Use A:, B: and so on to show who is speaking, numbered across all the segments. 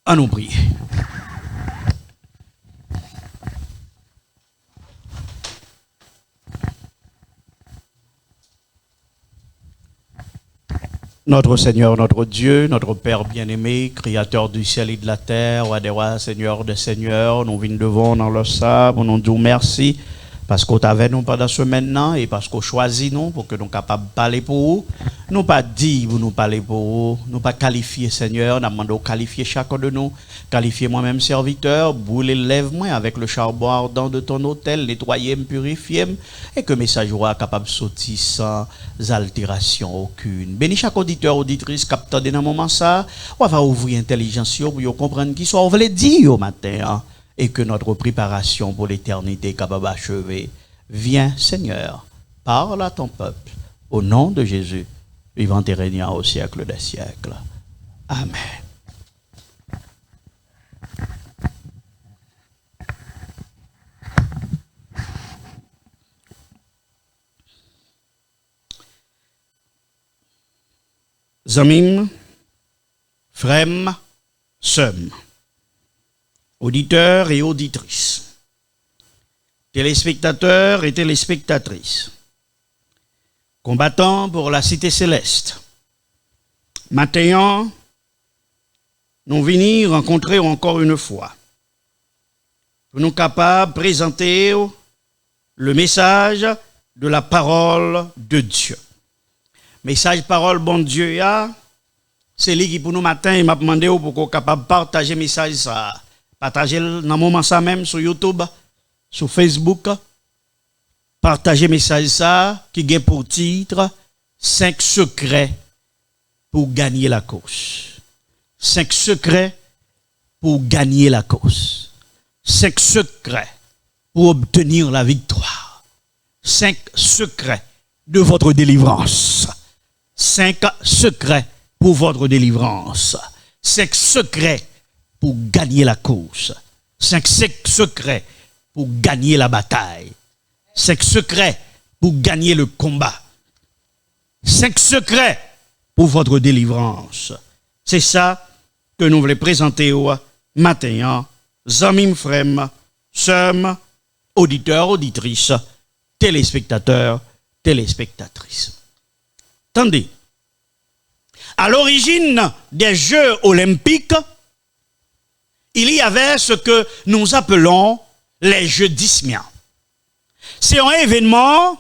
A: À nous prier. Notre Seigneur, notre Dieu, notre Père bien-aimé, Créateur du ciel et de la terre, roi des rois, Seigneur des seigneurs, nous venons devant dans le sable, nous disons merci parce qu'on t'avait nous pendant ce maintenant et parce qu'on choisit nous pour que nous soyons capables de parler pour vous. Nous pas dire pour nous parler pour vous, nous pas qualifier Seigneur, nous demandons de qualifier chacun de nous, qualifier moi-même serviteur, brûler lève-moi avec le charbon ardent de ton autel, nettoyer, me purifier, et que le message soit capable de sortir sans altération aucune. Bénis chaque auditeur, auditrice, capteur dans un moment ça, on va ouvrir l'intelligence pour comprendre qui soit on veut dire au matin, hein, et que notre préparation pour l'éternité est capable d'achever. Viens Seigneur, parle à ton peuple, au nom de Jésus, vivant et régnant au siècle des siècles. Amen. Zamim, frem, sem, auditeurs et auditrices, téléspectateurs et téléspectatrices, combattants pour la cité céleste, maintenant, nous venons rencontrer encore une fois, pour nous capables de présenter le message de la parole de Dieu. Message parole bon Dieu c'est lui qui pour nous matin il m'a demandé pour qu'on capable partager message ça partager dans moment ça même sur YouTube sur Facebook partager message ça qui a pour titre 5 secrets pour gagner la course. 5 secrets pour gagner la course. 5 secrets pour obtenir la victoire. 5 secrets de votre délivrance. 5 secrets pour votre délivrance. 5 secrets pour gagner la course. 5 secrets pour gagner la bataille. 5 secrets pour gagner le combat. 5 secrets pour votre délivrance. C'est ça que nous voulons présenter au matin. Zamim frem, sem, auditeurs, auditrices, téléspectateurs, téléspectatrices. Attendez, à l'origine des Jeux olympiques, il y avait ce que nous appelons les Jeux d'Isthmia. C'est un événement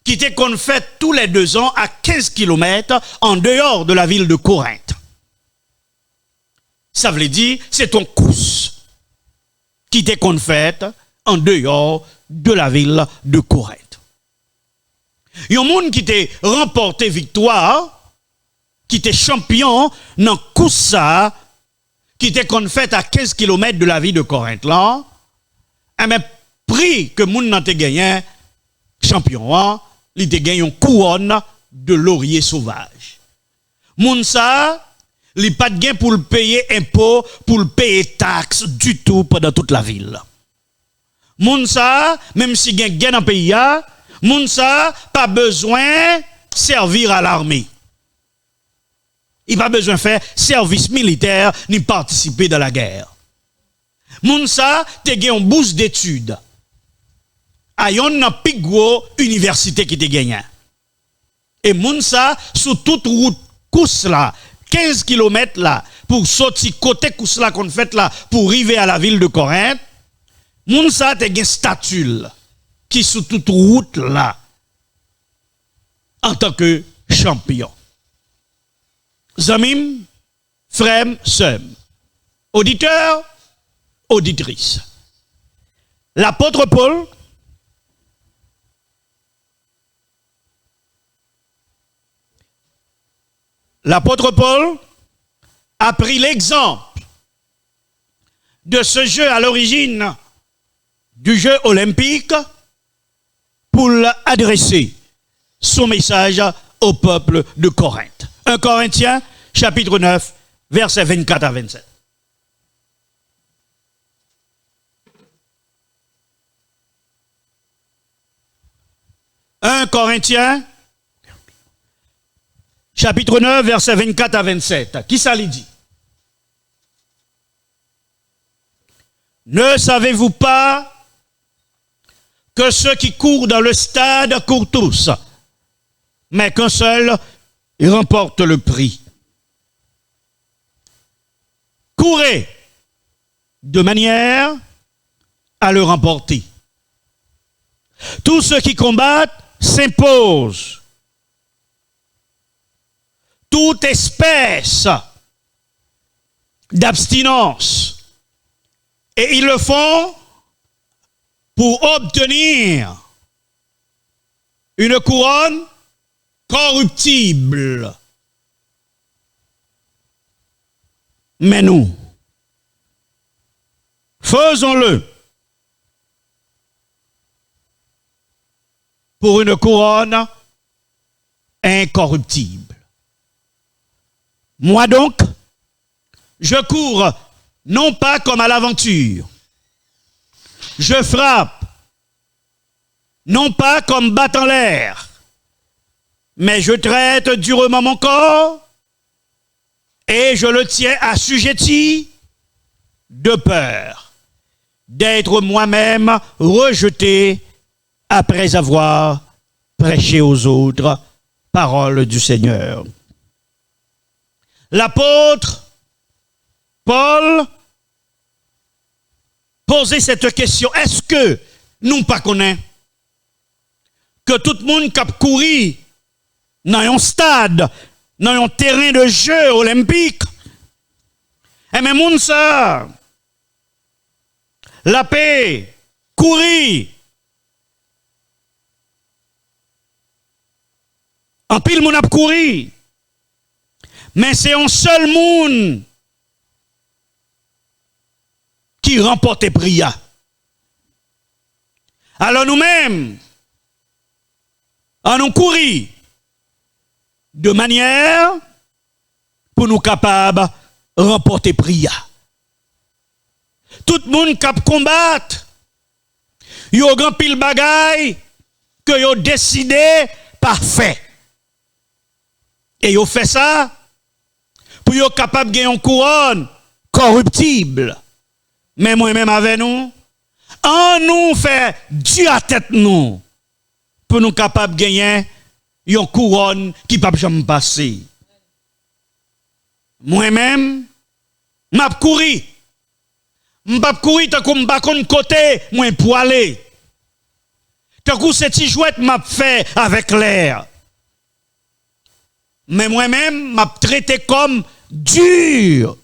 A: qui était qu'on fait tous les 2 ans à 15 km en dehors de la ville de Corinthe. Ça veut dire, c'est une course qui était qu'on fait en dehors de la ville de Corinthe. Il y a un monde qui était remporté victoire, qui était champion dans course ça, qui était qu'on fait à 15 km de la ville de Corinthe là, mais prix que moun nan te gagné champion, il te gagné une couronne de laurier sauvage. Moun ça, il pas de gain pour le payer impôt, pour le payer taxes du tout pendant toute la ville. Moun ça, même si gain gain dans pays moun ça pas besoin servir à l'armée. Il pas besoin faire service militaire ni participer dans la guerre. Moun ça te gen une bourse d'études. A yon plus gros université qui te gagné. Et moun ça sous toute route course là 15 km là pour sortir côté course là qu'on fait là pour arriver à la ville de Corinthe. Moun ça te gen statut qui sous toute route là en tant que champion. Zamim, frem, sem, auditeur, auditrice. L'apôtre Paul a pris l'exemple de ce jeu à l'origine du jeu olympique pour adresser son message au peuple de Corinthe. 1 Corinthiens, chapitre 9, versets 24 à 27. « 1 Corinthiens, chapitre 9, versets 24 à 27. Qui ça lui dit? Ne savez-vous pas que ceux qui courent dans le stade courent tous, mais qu'un seul remporte le prix? Courez de manière à le remporter. Tous ceux qui combattent s'imposent toute espèce d'abstinence. Et ils le font pour obtenir une couronne corruptible. Mais nous, faisons-le pour une couronne incorruptible. Moi donc, je cours non pas comme à l'aventure. Je frappe non pas comme battant l'air, mais je traite durement mon corps et je le tiens assujetti de peur d'être moi-même rejeté après avoir prêché aux autres parole du Seigneur. L'apôtre Paul posait cette question: est-ce que nous pas connaissons que tout le monde qui a couru dans un stade, dans un terrain de jeu olympique, et même moun ça, la paix, courir, en pile moun a couru, mais c'est un seul monde qui remporte priya. Alors nous-mêmes, en nous courir de manière pour nous capables de remporter priya. Tout le monde qui combattre, il y a grand pile bagaille que yo décidé parfait. Et yo fait ça pour yo capable de gagner une couronne corruptible. Mais moi-même avec nous, en nous fait Dieu à tête nous pour nous capables de gagner une couronne qui ne peut jamais passer. Moi-même, m'a couru. M'pa courir tant qu'on m'pa kon côté, moi pour aller. Tant qu'on cette jouette m'a fait avec l'air. Mais moi-même, m'a traité comme dur.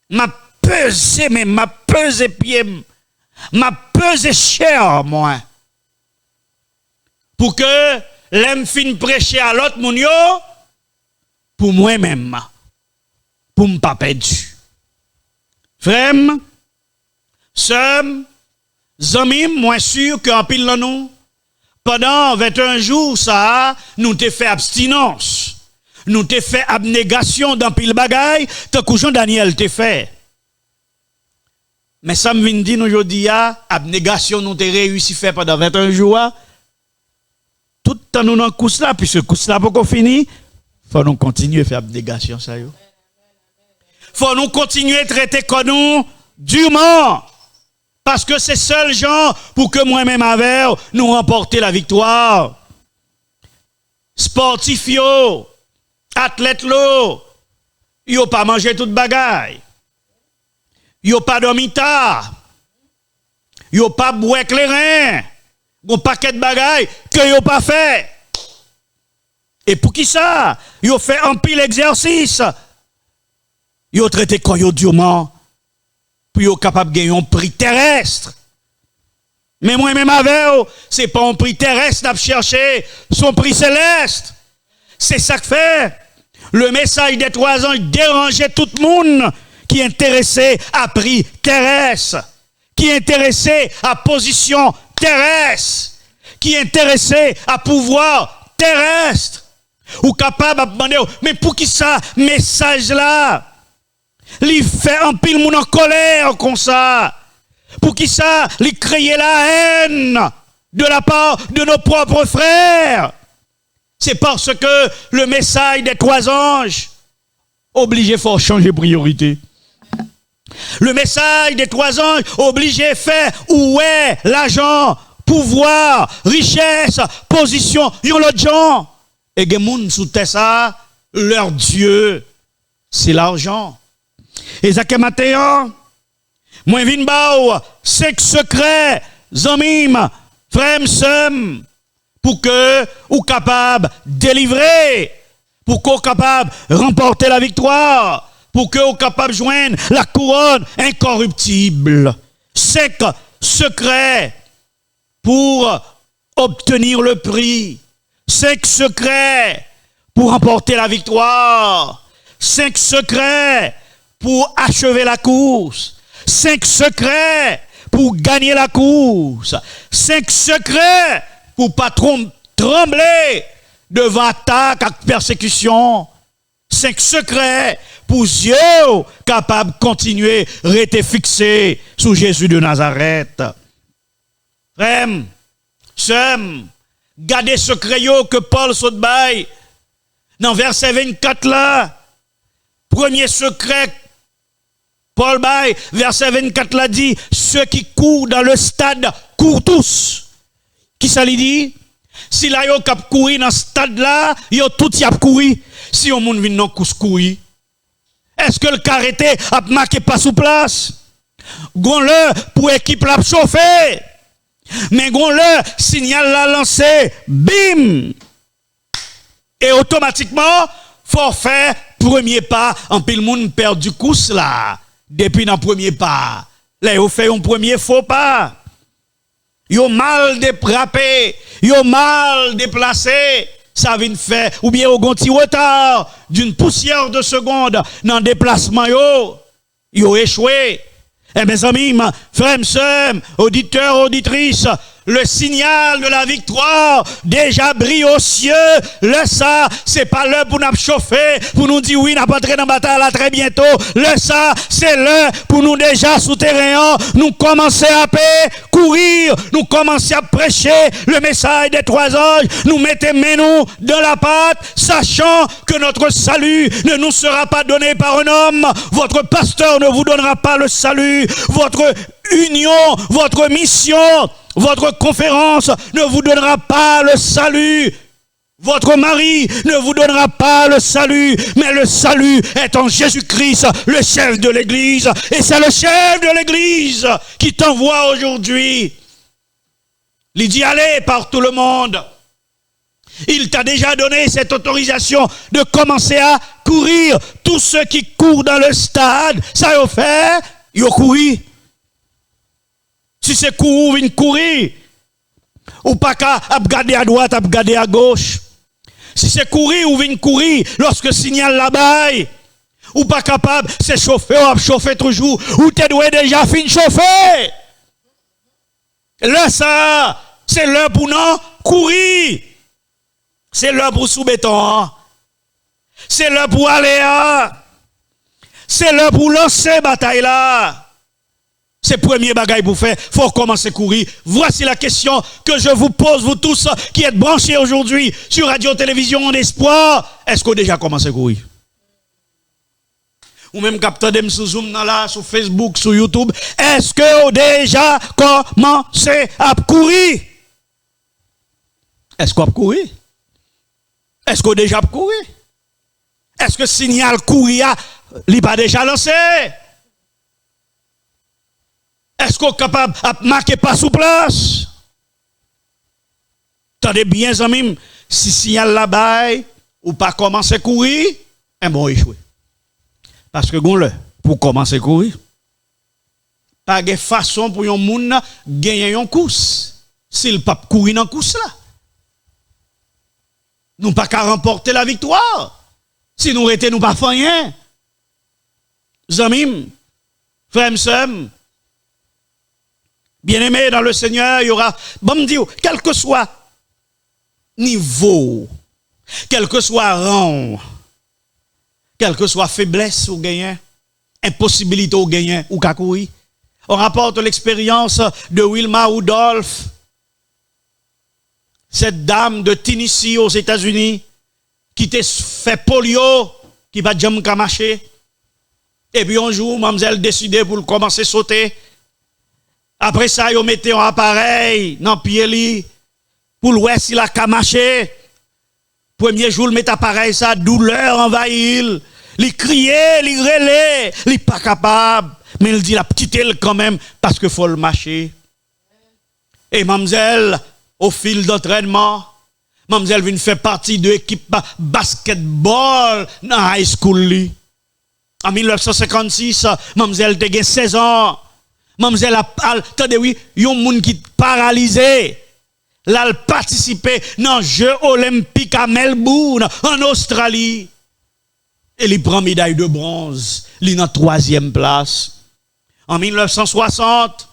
A: M'a pesé, mais m'a pesé pied, m'a pesé cher, moi. Pour que l'aime fin prêcher à l'autre moun yo, pour moi-même, pour m'pas perdu. Frère, sœur, amis, moi sûr qu'en pile là nous, pendant 21 jours, ça, nous t'ai fait abstinence. Nous t'ai fait abnégation dans pile bagaille, tant que Jean-Daniel t'ai fait. Mais ça me vient dire aujourd'hui, abnégation nous t'ai réussi faire pendant 21 jours. Tout le temps nous dans course là, puisque course là pour qu'on finisse, faut nous continuer à faire abnégation ça yo. Faut nous continuer à traiter comme nous durement. Parce que c'est seul gens pour que moi-même avec nous remporter la victoire. Sportif yo, athlète lo, yo pas manger toute bagaille. Yo pas dormi tard. Yo pas boire clairin. Bon paquet de bagaille que yo pas fait. Et pour qui ça? Yo fait un pile exercice. Yo traité comme yo durement. Pour yo capable de gagner un prix terrestre. Mais moi-même avec, c'est pas un prix terrestre à chercher, son prix céleste. C'est ça que fait. Le message des 3 ans dérangeait tout le monde qui est intéressé à prix terrestre, qui est intéressé à position terrestre, qui est intéressé à pouvoir terrestre, ou capable de demander, mais pour qui ça, message là? Il fait un pile moun en colère comme ça. Pour qui ça? Il crée la haine de la part de nos propres frères. C'est parce que le message des 3 anges oblige faut changer priorité. Le message des 3 anges obligé fait où est l'argent, pouvoir, richesse, position, yon l'autre gens. Et gen moun sous terre ça, leur Dieu, c'est l'argent. Et ça matin, moi vinn ba 5 secrets, zamim, frère m'sem, pour que ou capable délivrer, pour qu'on capable remporter la victoire, pour qu'on capable joindre la couronne incorruptible. 5 secrets pour obtenir le prix. 5 secrets pour remporter la victoire. 5 secrets pour achever la course. 5 secrets pour gagner la course. 5 secrets pour pas trembler devant attaque et persécution. 5 secrets pour Dieu capable de continuer à rester fixé sur Jésus de Nazareth. Frère, sœur, gardez secret que Paul saute bail. Dans verset 24 là, premier secret, Paul bail, verset 24 là dit, ceux qui courent dans le stade courent tous. Qui ça lui dit? Si la yo kap courir dans ce stade là, yo tout y a courir. Si on moun vinn non course courir, est-ce que le carrété a marqué pas sous place? Gon le pour équipe la chauffer. Mais gon le signal la lancé, bim! Et automatiquement, faut faire premier pas, en pile moun perd du course là. Depuis dans premier pas. Là, yo fait un premier faux pas. Yo mal déprappé, yo mal déplacé, ça vient faire, ou bien au gonti retard d'une poussière de seconde dans le déplacement yo échoué. Eh mes amis, frères, sœurs, auditeurs, auditrices, le signal de la victoire déjà brille aux cieux. Le ça, c'est pas l'heure pour nous chauffer, pour nous dire oui, nous pas entrer dans la bataille là très bientôt. Le ça, c'est l'heure pour nous déjà souterrain, nous commencer à courir, nous commencer à prêcher le message des 3 anges, nous mettons nous dans la pâte, sachant que notre salut ne nous sera pas donné par un homme. Votre pasteur ne vous donnera pas le salut. Votre union, votre mission, votre conférence ne vous donnera pas le salut. Votre mari ne vous donnera pas le salut, mais le salut est en Jésus-Christ, le chef de l'Église. Et c'est le chef de l'Église qui t'envoie aujourd'hui. Il dit allez par tout le monde. Il t'a déjà donné cette autorisation de commencer à courir. Tous ceux qui courent dans le stade, ça y fait, ils courent. Si c'est courir, vient courir. Ou pas qu'à regarder à droite, à regarder à gauche. Si c'est courir ou vient courir, lorsque signal là-bas, ou pas capable, c'est chauffer, ou chauffer toujours, ou t'es doué déjà fin chauffer. Là, ça, c'est l'heure pour nous courir. C'est l'heure pour sous béton. C'est l'heure pour aller. C'est l'heure pour lancer bataille là. C'est le premier bagage pour faire. Il faut commencer à courir. Voici la question que je vous pose, vous tous qui êtes branchés aujourd'hui sur Radio-Télévision en Espoir. Est-ce qu'on a déjà commencé à courir? Ou même capteur dem sur Zoom là, sur Facebook, sur YouTube. Est-ce qu'on a déjà commencé à courir? Est-ce qu'on a courir? Est-ce qu'on a déjà couru? Est-ce que le signal courir n'est pas déjà lancé? Est-ce qu'on est capable de marquer pas sous place? Tendez bien, amis, si signal là-bas, ou pas commencer à courir, un bon échoué. Parce que pour commencer à courir, pas de façon pour un monde gagner une course. S'il pas courir dans la course là. Nous pas qu'à remporter la victoire. Si nous étions nous pas rien. Zamim, frères et sœurs, bien-aimés dans le Seigneur, il y aura, bon Dieu, quel que soit niveau, quel que soit rang, quelle que soit faiblesse ou gagnant, impossibilité ou gagnant ou kakoui. On rapporte l'expérience de Wilma Rudolph, cette dame de Tennessee aux États-Unis, qui t'a fait polio, qui va jamais marcher. Et puis un jour, mademoiselle décidé pour commencer à sauter. Après ça, ils mettaient un appareil dans le pied pour le voir s'il a qu'à marcher. Premier jour, il met appareil, ça, douleur envahit. Il criait, il relait, il n'est pas capable. Mais il dit la petite elle quand même parce qu'il faut le marcher. Et mademoiselle, au fil d'entraînement, mademoiselle vient faire partie de l'équipe basketball dans high school. En 1956, mademoiselle a 16 ans. Mademoiselle a, attendez oui, il y a un monde qui est paralysé. Là, elle participé dans les Jeux olympiques à Melbourne, en Australie. Et il prend médaille de bronze. Il est dans la 3e place. En 1960,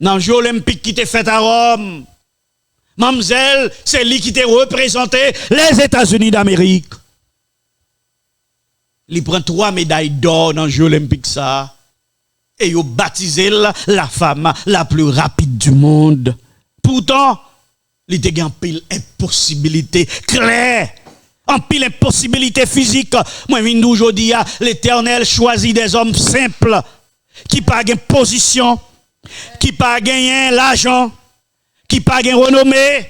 A: dans les Jeux olympiques qui étaient faits à Rome, mademoiselle, c'est lui qui était représenté les États-Unis d'Amérique. Il prend 3 médailles d'or dans les Jeux olympiques, ça. Et il a baptisé la femme la plus rapide du monde. Pourtant, il était en pile impossibilité claire, en pile impossibilité physique. Moi, je dis aujourd'hui, l'Éternel choisit des hommes simples, qui pas gain position, qui pas gagné l'argent, qui pas gain renommée,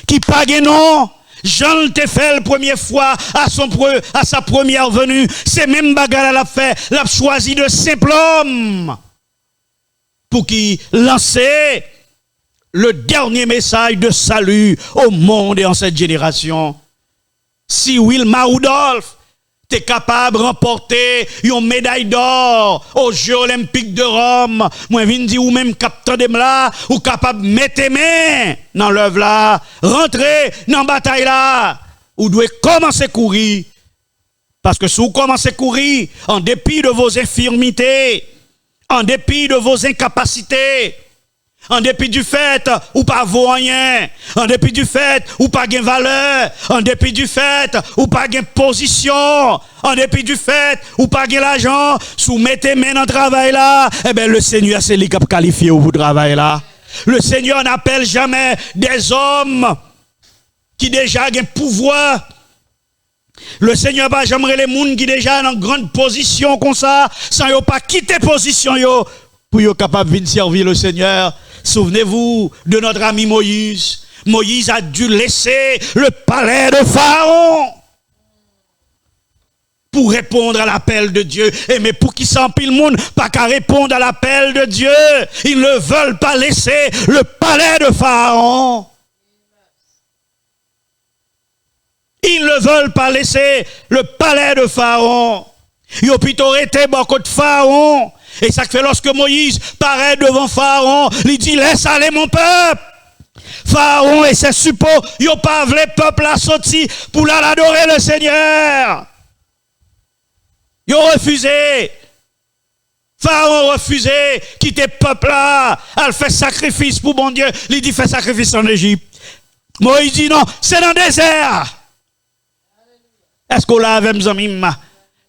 A: qui pas gain nom. Jean te fait la première fois à sa première venue. C'est même bagarre l'a fait. L'a choisi de simple homme pour qu'il lance le dernier message de salut au monde et en cette génération. Si Wilma Rudolph t'es capable de remporter une médaille d'or aux Jeux olympiques de Rome, moi je viens dire ou même capteur de là, ou capable de mettre tes mains dans l'œuvre là, rentrer dans la bataille là, ou doit commencer à courir. Parce que si vous commencez à courir, en dépit de vos infirmités, en dépit de vos incapacités, en dépit du fait ou pas vaut rien, en dépit du fait ou pas gain valeur, en dépit du fait ou pas gain position, en dépit du fait ou pas gain l'argent, soumettez main dans le travail là, eh bien le Seigneur c'est lui qui a qualifié au travail là. Le Seigneur n'appelle jamais des hommes qui déjà ont pouvoir. Le Seigneur va jamais les gens qui déjà dans grande position comme ça, sans yo pas quitter position yo pour yo capable venir servir le Seigneur. Souvenez-vous de notre ami Moïse. Moïse a dû laisser le palais de Pharaon pour répondre à l'appel de Dieu. Et mais pour qui s'empile le monde, pas qu'à répondre à l'appel de Dieu, ils ne veulent pas laisser le palais de Pharaon. Ils ne veulent pas laisser le palais de Pharaon. Ils ont plutôt été beaucoup de Pharaon. Et ça fait lorsque Moïse paraît devant Pharaon, il dit laisse aller mon peuple. Pharaon et ses suppôts, ils n'ont pas voulu le peuple à sortir pour l'adorer le Seigneur. Ils ont refusé. Pharaon a refusé, quitter le peuple là, elle fait sacrifice pour bon Dieu. Il dit fait sacrifice en Égypte. Moïse dit non, c'est dans le désert. Est-ce qu'on l'a avec mes amis?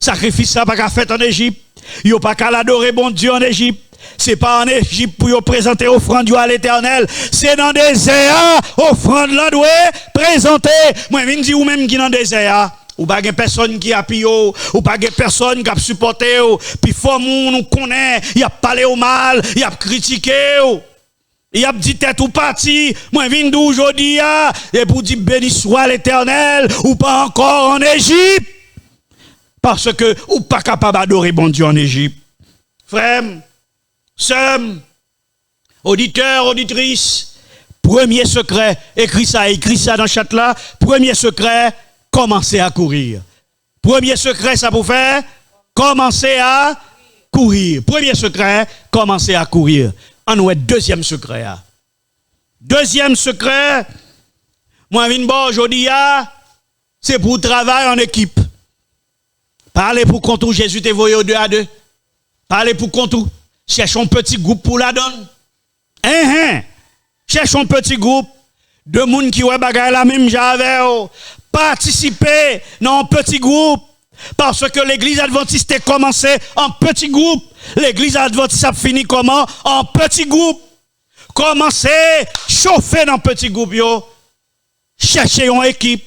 A: Sacrifice ça pas qu'à faire en Égypte. Il n'y a pas qu'à l'adorer bon Dieu en Égypte. Ce n'est pas en Égypte pour présenter offrande à l'Éternel. C'est dans le désert, offrande là doit présenter. Moi, je dis ou même qui dans le désert. Ou pas de personne qui a pillé, ou pas de personne qui a supporté. Puis faut nous connaît, il a parlé au mal, il a critiqué. Il a dit tête ou parti. Moi, je viens d'aujourd'hui et pour dire béni soit l'Éternel, ou pas encore en Égypte. Parce que ou pas capable d'adorer bon Dieu en Égypte. Frères, sœurs, auditeurs, auditrices, premier secret, écris ça dans le chat là, premier secret, commencez à courir. Premier secret, ça pour faire, commencez à courir. Premier secret, commencez à courir. En ouest, deuxième secret. Deuxième secret, moi, je viens aujourd'hui, c'est pour travailler en équipe. Parlez pour compte où Jésus t'est voyé au 2 à 2. Parlez pour compte où. Cherchons un petit groupe pour la donne. Cherchons un petit groupe de monde qui ouais bagaille la même j'avais. Participez dans un petit groupe. Parce que l'église adventiste a commencé en petit groupe. L'église adventiste a fini comment? En petit groupe. Commencez, chauffer dans un petit groupe. Cherchez une équipe.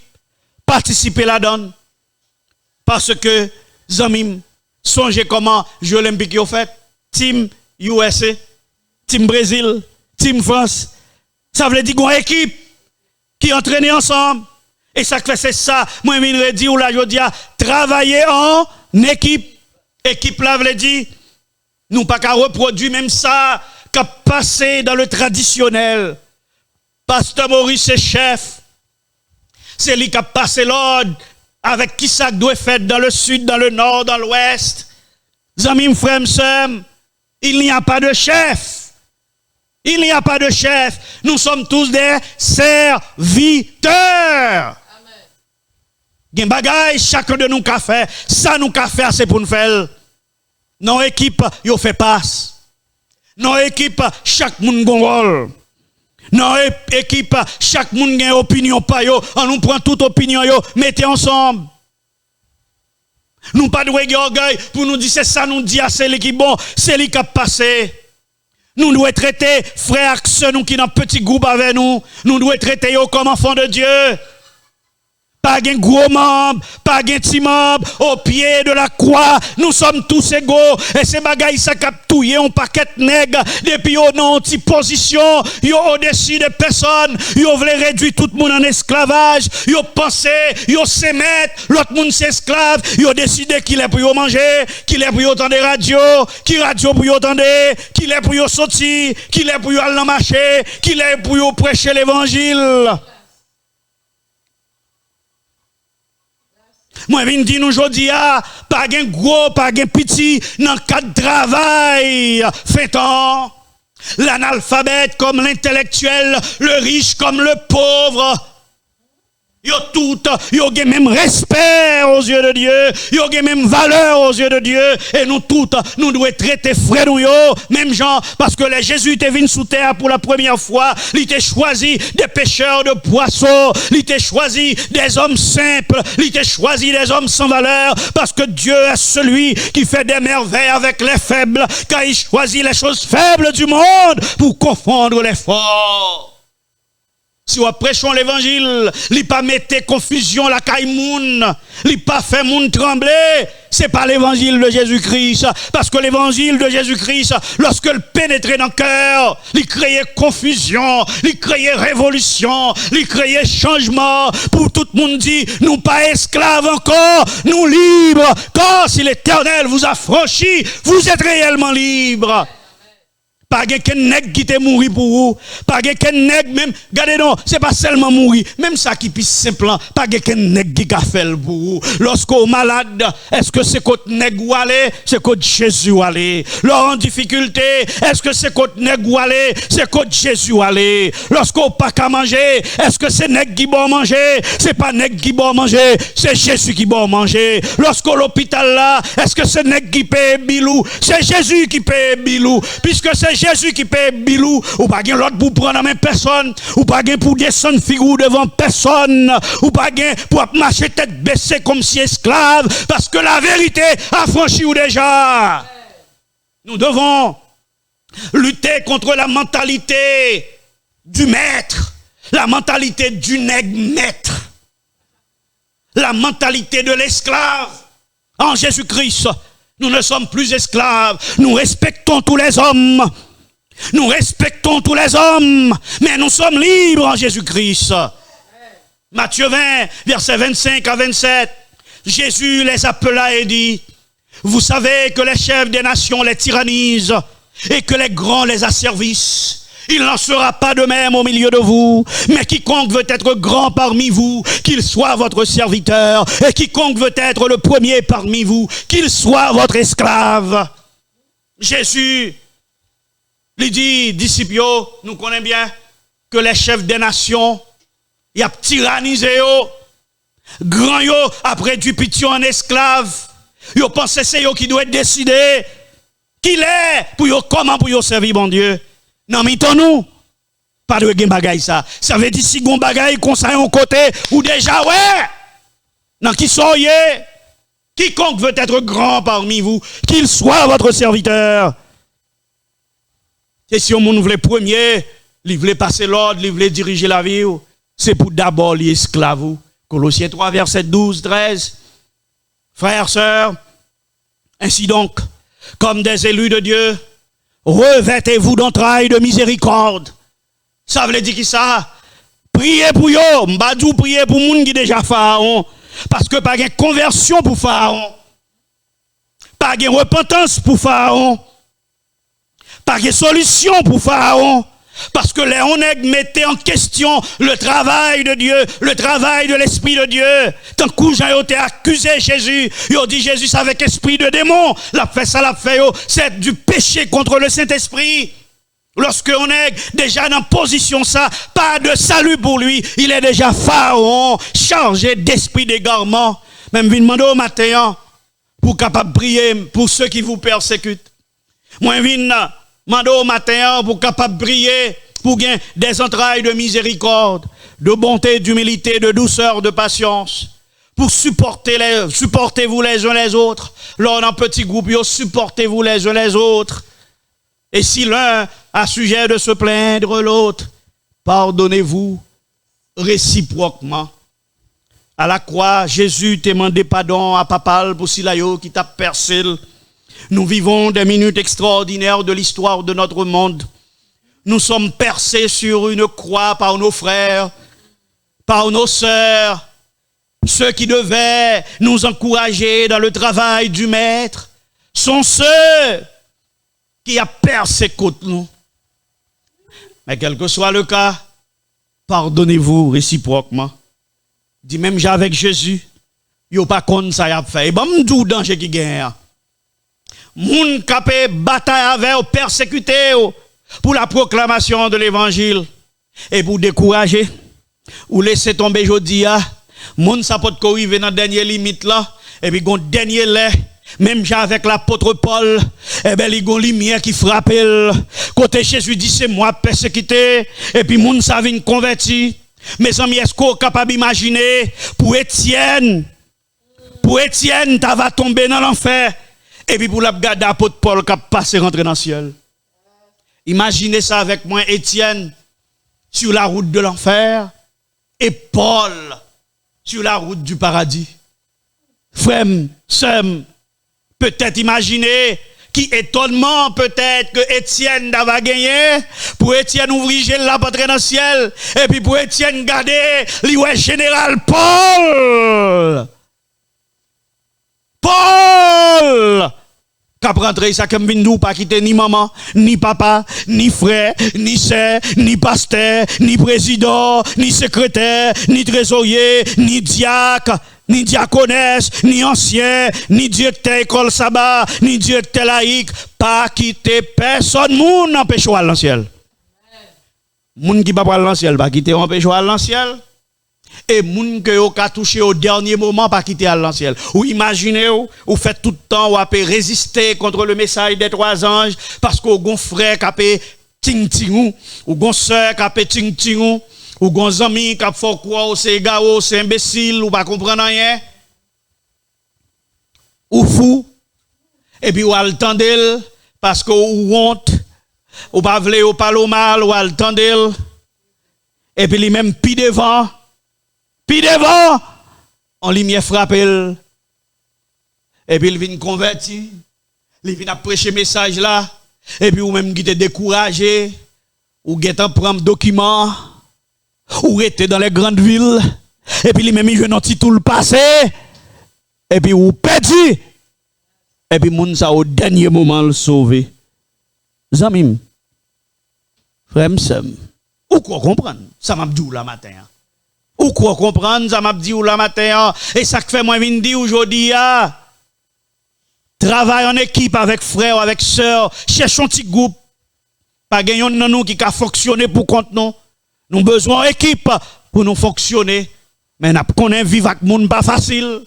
A: Participez la donne. Parce que, zamim, Songez comment Jeux olympiques ont fait. Team USA, Team Brésil, Team France. Ça veut dire qu'on équipe qui entraîne ensemble. Et ça fait c'est ça. Moi, je viens dire, ou là, je dis, travailler en équipe. Équipe là, veut dire, nous pas qu'à reproduire même ça, qu'à passer dans le traditionnel. Pasteur Maurice est chef. C'est lui qui a passé l'ordre avec qui ça doit faire dans le sud, dans le nord, dans l'ouest. Amis, frères, sœurs, il n'y a pas de chef. Il n'y a pas de chef. Nous sommes tous des serviteurs. Gen bagay, chacun de nous qu'a fait, ça nous qu'a fait, c'est pour nous faire. Nos équipes, yo fait passe. Nos équipes, chaque monde gon rôle. Nos équipes, chaque monde a opinion pa yo, on nous prend toute opinion yo, mettez ensemble. Nous pas de orgueil pour nous dire c'est ça nous dit c'est lui qui bon, c'est lui qui a passé. Nous devons traiter frères et sœurs nous qui dans petit groupe avec nous, nous devons traiter yo comme enfants de Dieu. Pas un gros membre, pas un petit membre, au pied de la croix, nous sommes tous égaux, et ces bagailles ça captouillé, on paquet nègre, depuis yon non petite position, yon au-dessus de personne, yon voulait réduire tout le monde en esclavage, yon pensé, yon se mettre, l'autre monde c'est esclave, yon décidé qu'il est pour yon manger, qu'il est pour yon entendre radio, qu'il radio pour yon entendre, qu'il est pour yon sortir, qu'il est pour yon aller marcher, qu'il est pour yon prêcher l'évangile. Moi, je dis nous aujourd'hui, pas un gros, pas un petit, dans le cadre de travail, fait-on. L'analphabète comme l'intellectuel, le riche comme le pauvre. Yo tout, yo gen même respect aux yeux de Dieu, yo gen même valeur aux yeux de Dieu, et nous toutes, nous devons traiter frères nous yo, même gens, parce que les Jésus étaient venus sous terre pour la première fois, il était choisi des pêcheurs de poissons, il était choisi des hommes simples, il était choisi des hommes sans valeur, parce que Dieu est celui qui fait des merveilles avec les faibles, car il choisit les choses faibles du monde pour confondre les forts. Si on prêchons l'évangile, il pas mettre confusion la caille moun, il pas fait moun trembler, c'est pas l'évangile de Jésus-Christ, parce que l'évangile de Jésus-Christ, lorsque le pénétrait dans le cœur, il créait confusion, il créait révolution, il créait changement, pour tout le monde dit, nous pas esclaves encore, nous libres, car si l'Éternel vous a franchi, vous êtes réellement libres. Pas quelqu'un nèg qui te mourir pour vous, pas quelqu'un nèg même, regardez non, c'est pas seulement mourir, même ça qui pisse simple, pas quelqu'un nèg qui a fait pour vous. Lorsqu'on est malade, est-ce que c'est côté nèg ou aller, c'est côté Jésus ou aller. Lorsqu'on en difficulté, est-ce que c'est côté nèg ou aller, c'est côté Jésus ou aller. Lorsqu'on pas qu'à manger, est-ce que c'est nèg qui bon manger, c'est pas nèg qui bon manger, c'est Jésus qui bon manger. Lorsqu'on l'hôpital là, est-ce que c'est nèg qui paye bilou, c'est Jésus qui paye bilou, puisque c'est Jésus qui paye bilou, ou pas gen l'autre pour prendre la même personne, ou pas gen pour descendre figure devant personne, ou pas gen pour marcher tête baissée comme si esclave, parce que la vérité a franchi ou déjà. Nous devons lutter contre la mentalité du maître, la mentalité du nègre maître, la mentalité de l'esclave. En Jésus-Christ, nous ne sommes plus esclaves, nous respectons tous les hommes. Nous respectons tous les hommes, mais nous sommes libres en Jésus-Christ. Matthieu 20, versets 25 à 27. Jésus les appela et dit, vous savez que les chefs des nations les tyrannisent et que les grands les asservissent. Il n'en sera pas de même au milieu de vous, mais quiconque veut être grand parmi vous, qu'il soit votre serviteur, et quiconque veut être le premier parmi vous, qu'il soit votre esclave. Jésus il dit, disciples, nous connaissons bien que les chefs des nations, ils ont tyrannisé, grand yo, après du petit en esclave, ils pensent que c'est eux qui doivent décider qu'il est, pour yo, comment pour yo servir bon Dieu. Non, mais nous, pas de bagay ça. Ça veut dire si gon bagay qu'on s'aille en côté, ou déjà, ouais, non, qui soyez, quiconque veut être grand parmi vous, qu'il soit votre serviteur. Et si on voulait premier, il voulait passer l'ordre, il voulait diriger la vie, c'est pour d'abord les esclaves. Colossiens 3, verset 12, 13. Frères, sœurs, Ainsi donc, comme des élus de Dieu, revêtez-vous d'entrailles de miséricorde. Ça veut dire qui ça? Priez pour yo, m'badou priez pour moun qui déjà pharaon, parce que pas de conversion pour pharaon, pas de repentance pour pharaon, pas de solution pour pharaon. Parce que les honnêtes mettaient en question le travail de Dieu, le travail de l'Esprit de Dieu. Tant que Jean été accusé Jésus, ils ont dit Jésus avec esprit de démon. La fait ça, la fait c'est du péché contre le Saint-Esprit. Lorsque on est déjà dans position ça, pas de salut pour lui, il est déjà pharaon, chargé d'esprit d'égarement. Même vient demander au matin pour capable prier pour ceux qui vous persécutent. Moi viens demander au matin pour capable prier pour gagner des entrailles de miséricorde, de bonté, d'humilité, de douceur, de patience. Pour supportez-vous les uns les autres. Lors d'un petit groupe, supportez-vous les uns les autres. Et si l'un a sujet de se plaindre l'autre, pardonnez-vous réciproquement. À la croix, Jésus t'a demandé pardon à Papa pour Silayo qui t'a percé. Nous vivons des minutes extraordinaires de l'histoire de notre monde. Nous sommes percés sur une croix par nos frères, par nos sœurs, ceux qui devaient nous encourager dans le travail du Maître, sont ceux qui a persécuté nous. Mais quel que soit le cas, pardonnez-vous réciproquement. Dis même j'ai avec Jésus, yo pas contre ça y a fait. Et bon m'dou danger qui gagne. Moun capé bataille avec ou persécuté pour la proclamation de l'évangile et pour décourager ou laisser tomber jodi a, moun sa pot ko rive dans dernière limite là et puis gon dernier lait. Même avec l'apôtre Paul, eh ben, il y a une lumière qui frappe. Côté Jésus dit, c'est moi persécuté. Et puis, moun sa vin converti. Mes amis, est-ce qu'on est capable d'imaginer, pour Étienne, tu vas tomber dans l'enfer. Et puis, pour la garder l'apôtre Paul, qui a passé rentrer dans le ciel. Imaginez ça avec moi, Étienne, sur la route de l'enfer. Et Paul, sur la route du paradis. Frère, sœur, peut-être imaginer qui étonnement peut-être que Étienne va gagner. Pour Étienne ouvrir la porte dans le ciel. Et puis pour Étienne garder le général Paul. Paul! Cap rentré ça comme vindou pas quitter ni maman, ni papa, ni frère, ni sœur, ni pasteur, ni président, ni secrétaire, ni trésorier, ni diacre. Ni diaconesse, ni ancien, ni directeur école sabbat, ni directeur laïque, pas quitter personne, moun empêche à l'ancien. Moun qui pas pour l'ancien, pas quitter empêche à l'ancien. Et moun que yo ka touché au dernier moment, pas quitter à l'ancien. Ou imaginez ou fait tout le temps ou apé résister contre le message des trois anges parce qu'au gon frère qui a ting ting ou gon sœur qui a ting ting ou gon ami qui a fait quoi, c'est gao, c'est imbécile, ou pas comprendre rien. Ou fou. Et puis ou attendez parce que ou honte, ou pas vle ou parle mal, ou attendez. Et puis lui même pi devant, en lumière frappe. Et puis il vient converti, il vient prêcher message là, et puis ou même qui te découragé, ou qui te prendre document. Ou était dans les grandes villes, et puis les mêmes jeunes ont tout le passé, et puis ou perdu, et puis moun sa au dernier moment le sauver. Zamim, frère m'sem, ou quoi comprendre, ça m'a dit la matin. Ou quoi comprendre, ça m'a dit la matin, et ça que fait moi vinn di aujourd'hui, travaille en équipe avec frère, avec sœur, cherchons un petit groupe, pas gagnons dans nous qui a fonctionné pour compte nous. Nous avons besoin d'équipe pour nous fonctionner. Mais nous connaissons vivre avec monde pas facile.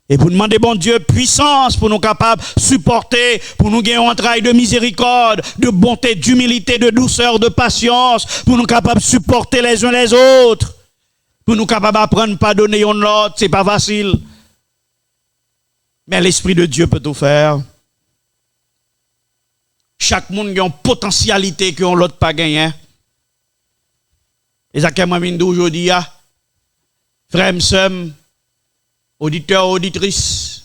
A: Et pour demander bon Dieu puissance pour nous capables de supporter, pour nous gagner un travail de miséricorde, de bonté, d'humilité, de douceur, de patience, pour nous capables de supporter les uns les autres. Pour nous capables d'apprendre à pardonner l'autre, c'est pas facile. Mais l'Esprit de Dieu peut tout faire. Chaque monde a une potentialité que l'autre pas gagné. Et ça que moi viens aujourd'hui, frères, sœurs, auditeurs, auditrices,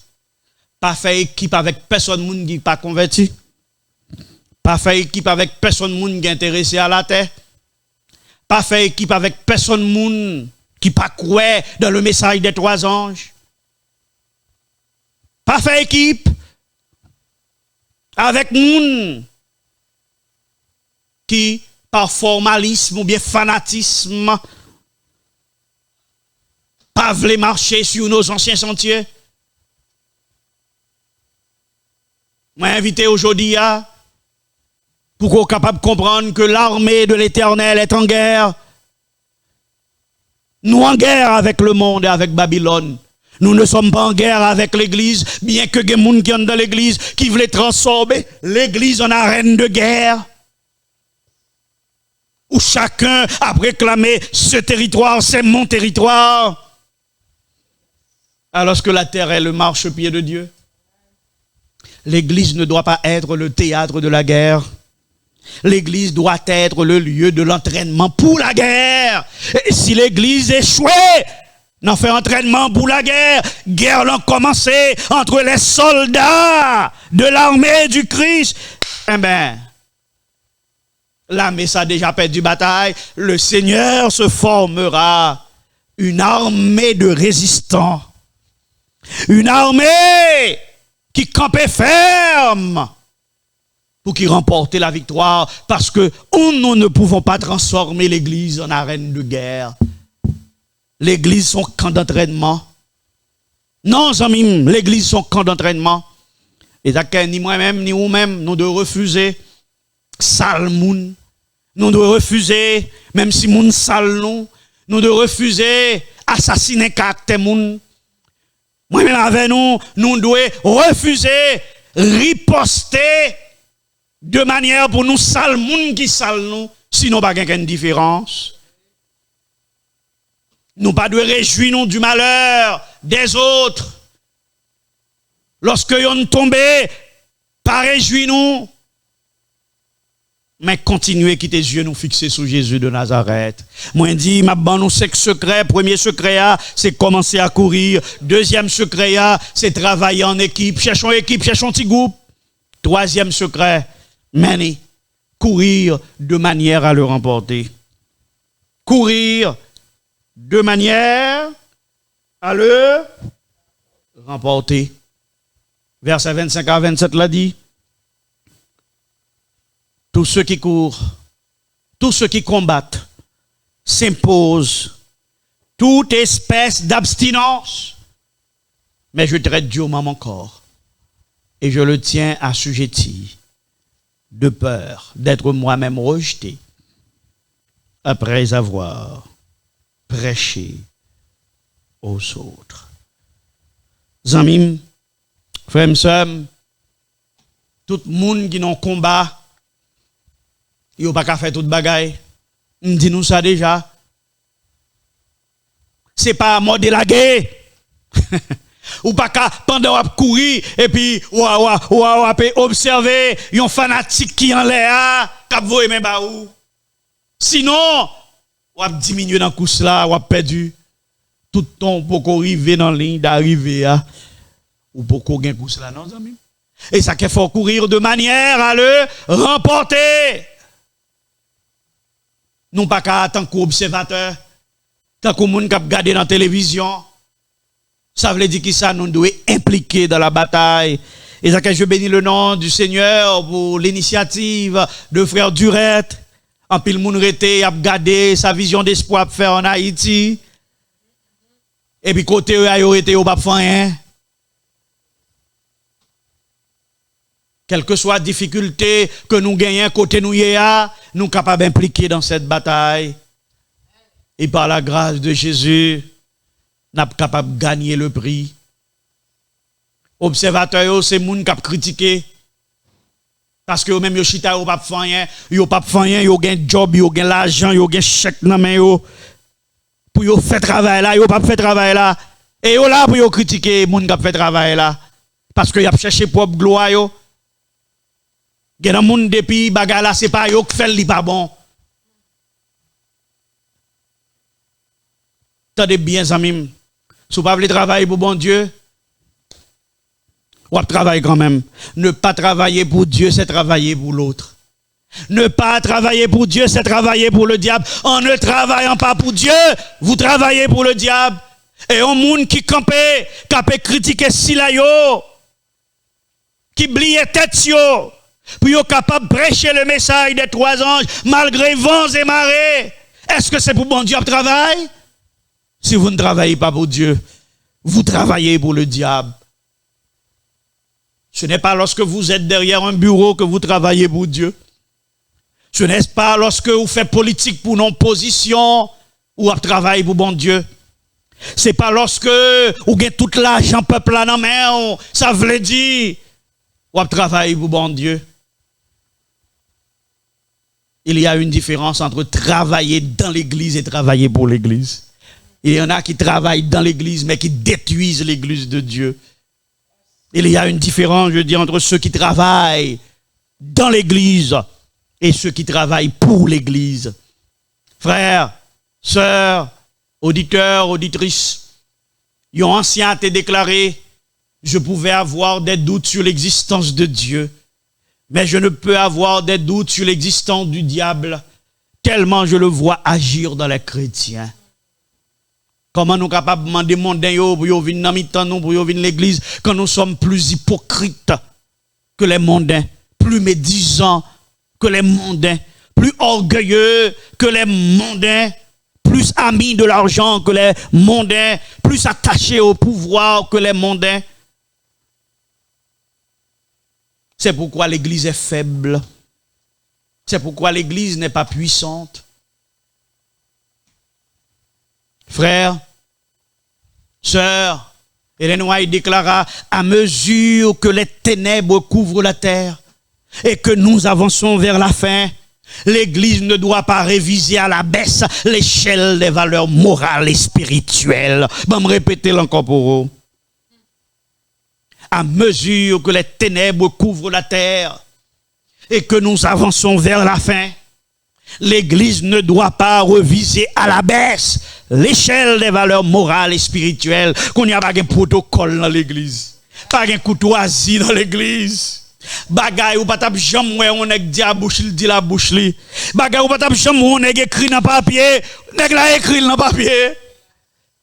A: Pas faire équipe avec personne moun qui pas converti. Pas faire équipe avec personne moun qui est intéressé à la terre. Pas faire équipe avec personne moun qui pas croire dans le message des 3 anges. Pas faire équipe avec moun qui par formalisme ou bien fanatisme pas veulent marcher sur nos anciens sentiers. Moi invité aujourd'hui pour qu'on soit capable de comprendre que l'armée de l'Éternel est en guerre. Nous en guerre avec le monde et avec Babylone. Nous ne sommes pas en guerre avec l'Église, bien que des gens qui sont dans l'Église qui veulent transformer l'Église en arène de guerre. Où chacun a réclamé ce territoire, c'est mon territoire. Alors que la terre est le marchepied de Dieu. L'Église ne doit pas être le théâtre de la guerre. L'Église doit être le lieu de l'entraînement pour la guerre. Et si l'Église échoue, n'en fait entraînement pour la guerre. Guerre l'a commencé entre les soldats de l'armée du Christ. Eh bien, l'armée ça a déjà perdu bataille. Le Seigneur se formera une armée de résistants. Une armée qui campait ferme pour qu'il remporte la victoire, parce que nous ne pouvons pas transformer l'Église en arène de guerre. L'Église son camp d'entraînement. Non, amis, l'Église son camp d'entraînement. Et ça, ni moi-même, ni vous-même, nous devons refuser sale moun. Nous devons refuser, même si moun sale nous devons refuser assassiner caractère moun. Moi-même avec nous devons refuser riposter de manière pour nous sale moun qui sale nous, sinon pas une différence. Nous pas de réjouir nous du malheur des autres. Lorsque yon tombé, pas réjouir nous, mais continuez quitter les yeux nous fixer sur Jésus de Nazareth. Moi dit m'a ban nous 5 secrets. Premier secret c'est commencer à courir. Deuxième secret c'est travailler en équipe, cherchons petit groupe. Troisième secret, mener, courir de manière à le remporter. Courir de manière à le remporter. Verset 25 à 27 l'a dit. Tous ceux qui courent, tous ceux qui combattent, s'imposent toute espèce d'abstinence. Mais je traite Dieu mon corps et je le tiens assujetti de peur d'être moi-même rejeté après avoir prêché aux autres. Zamim, frères, sœurs, tout le monde qui n'ont combat, il n'a pas qu'à faire toute bagaille. Dis-nous ça déjà. C'est pas à mort de la guerre. Ou pas qu'à pendant qu'on courir et puis ou observer un fanatique qui en l'air, qui voit même ba ou. Sinon, ou diminuer dans course là, ou perdu tout ton pour arriver dans la ligne d'arrivée ou pour qu'on gagne course là non amis. Et ça qu'il faut courir de manière à le remporter. Non pas qu'à tant qu'observateur, tant qu'on monde qui regarde dans la télévision. Ça veut dire que ça nous doit impliquer dans la bataille. Et ça que je bénis le nom du Seigneur pour l'initiative de frère Durette. En pile moun rete a regarder sa vision d'espoir pour faire en Haïti. Et puis côté eux a été au pas faire rien. Quelle que soit la difficulté que nous gagnons côté nous nous sommes capables d'impliquer dans cette bataille. Et par la grâce de Jésus, nous sommes capables de gagner le prix. Observateurs, c'est les gens qui critiqué. Parce que même yo chita yo pas faire rien, yo gain job, yo gain l'argent, yo gain chèque dans main yo. Pour yo faire travail là, yo pas fait travail là. Et yo là pour yo critiquer les gens qui fait travail là parce que y a cherché propre gloire yo. Gen nan moun depuis bagarre là c'est pas yo qui fait li pas bon. Tendez bien amis, si vous pas voulez travailler pour bon Dieu, Ou travailler quand même. Ne pas travailler pour Dieu, c'est travailler pour l'autre. Ne pas travailler pour Dieu, c'est travailler pour le diable. En ne travaillant pas pour Dieu, vous travaillez pour le diable. Et un monde qui campait, qui a critiqué Silayo, qui bliait tête yo, pour être capable de prêcher le message des 3 anges, malgré vents et marées. Est-ce que c'est pour bon Dieu de travail? Si vous ne travaillez pas pour Dieu, vous travaillez pour le diable. Ce n'est pas lorsque vous êtes derrière un bureau que vous travaillez pour Dieu. Ce n'est pas lorsque vous faites politique pour nos positions ou vous travaillez pour bon Dieu. C'est pas lorsque vous avez tout l'argent peuple là dans main, ça veut dire ou travailler pour bon Dieu. Il y a une différence entre travailler dans l'église et travailler pour l'église. Il y en a qui travaillent dans l'église mais qui détruisent l'église de Dieu. Il y a une différence, je dis, entre ceux qui travaillent dans l'église et ceux qui travaillent pour l'église. Frères, sœurs, auditeurs, auditrices, un ancien a été déclaré, je pouvais avoir des doutes sur l'existence de Dieu, mais je ne peux avoir des doutes sur l'existence du diable, tellement je le vois agir dans les chrétiens. Comment nous sommes capables de demander mondains pour venir dans mi-temps, pour venir l'église, quand nous sommes plus hypocrites que les mondains, plus médisants que les mondains, plus orgueilleux que les mondains, plus amis de l'argent que les mondains, plus attachés au pouvoir que les mondains. C'est pourquoi l'église est faible. C'est pourquoi l'église n'est pas puissante. Frères, sœurs, Ellen White déclara, à mesure que les ténèbres couvrent la terre et que nous avançons vers la fin, l'église ne doit pas réviser à la baisse l'échelle des valeurs morales et spirituelles. Je vais me répéter encore pour vous. À mesure que les ténèbres couvrent la terre et que nous avançons vers la fin, l'église ne doit pas reviser à la baisse l'échelle des valeurs morales et spirituelles. Qu'on n'y a pas de protocole dans l'église, pas de courtoisie dans l'église. Bagay ou pas tap jam ouais on est dit à bouche il dit la bouche li. Bagay ou pas tap jam on est écrit dans papier, nèg la écrit dans papier.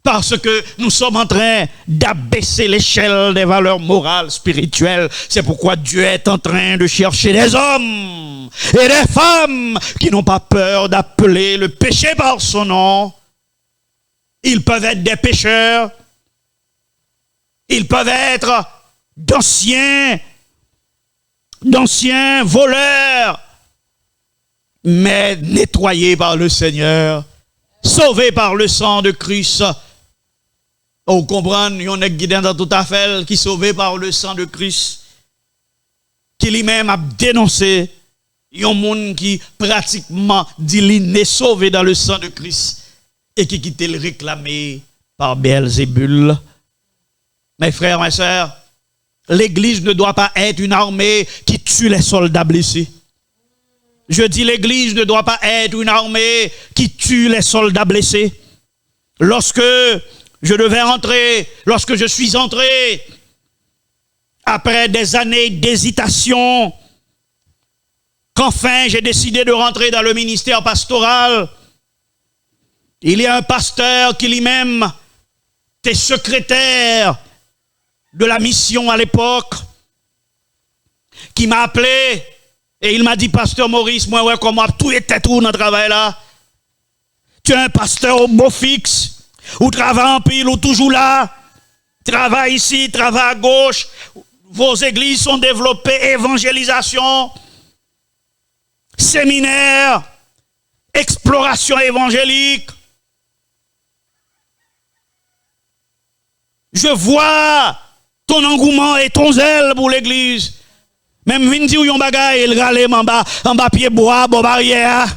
A: Parce que nous sommes en train d'abaisser l'échelle des valeurs morales, spirituelles. C'est pourquoi Dieu est en train de chercher des hommes et des femmes qui n'ont pas peur d'appeler le péché par son nom. Ils peuvent être des pécheurs. Ils peuvent être d'anciens voleurs, mais nettoyés par le Seigneur, sauvés par le sang de Christ. Vous comprenez, il y en a qui dans tout à fait, qui sauvés par le sang de Christ, qui lui-même a dénoncé, il y a un monde qui pratiquement dit qu'il n'est sauvé dans le sang de Christ et qui quitte le réclamé par Beelzébul. Mes frères, mes sœurs, l'église ne doit pas être une armée qui tue les soldats blessés. Je dis l'église ne doit pas être une armée qui tue les soldats blessés. Lorsque je suis entré, après des années d'hésitation, qu'enfin j'ai décidé de rentrer dans le ministère pastoral, il y a un pasteur qui lui-même était secrétaire de la mission à l'époque, qui m'a appelé et il m'a dit, pasteur Maurice, moi ouais comment tout était tout dans le travail là. Tu es un pasteur au beau fixe, ou travaille en pile, ou toujours là, travaille ici, travaille à gauche, vos églises sont développées, évangélisation, séminaire, exploration évangélique. Je vois ton engouement et ton zèle pour l'église. Même vin di ou yon bagay, il rale en bas pied bois, bon barrière.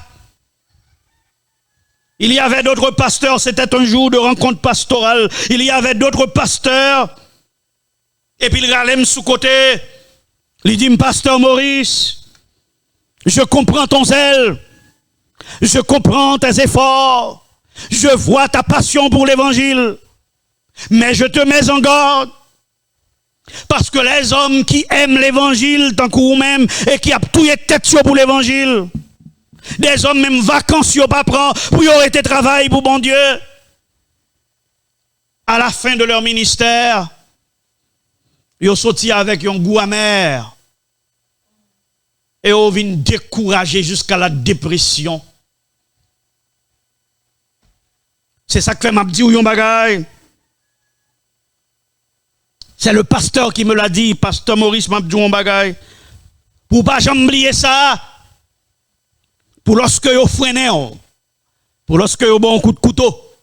A: Il y avait d'autres pasteurs, c'était un jour de rencontre pastorale. Il y avait d'autres pasteurs. Et puis il rale sous côté. Il dit, pasteur Maurice, je comprends ton zèle. Je comprends tes efforts. Je vois ta passion pour l'évangile. Mais je te mets en garde. Parce que les hommes qui aiment l'évangile, tant que vous-même, et qui a tout tête pour l'évangile, des hommes même vacancieux pas prendre pour y aurait été travail pour bon Dieu, à la fin de leur ministère, ils ont sorti avec un goût amer. Et ils viennent décourager jusqu'à la dépression. C'est ça que fait m'a dit ou yon bagay. C'est le pasteur qui me l'a dit, pasteur Maurice m'a dit ou yon bagay. Pour pas jamais oublier ça. Pour lorsque vous freinez, pour lorsque vous bon coup de couteau,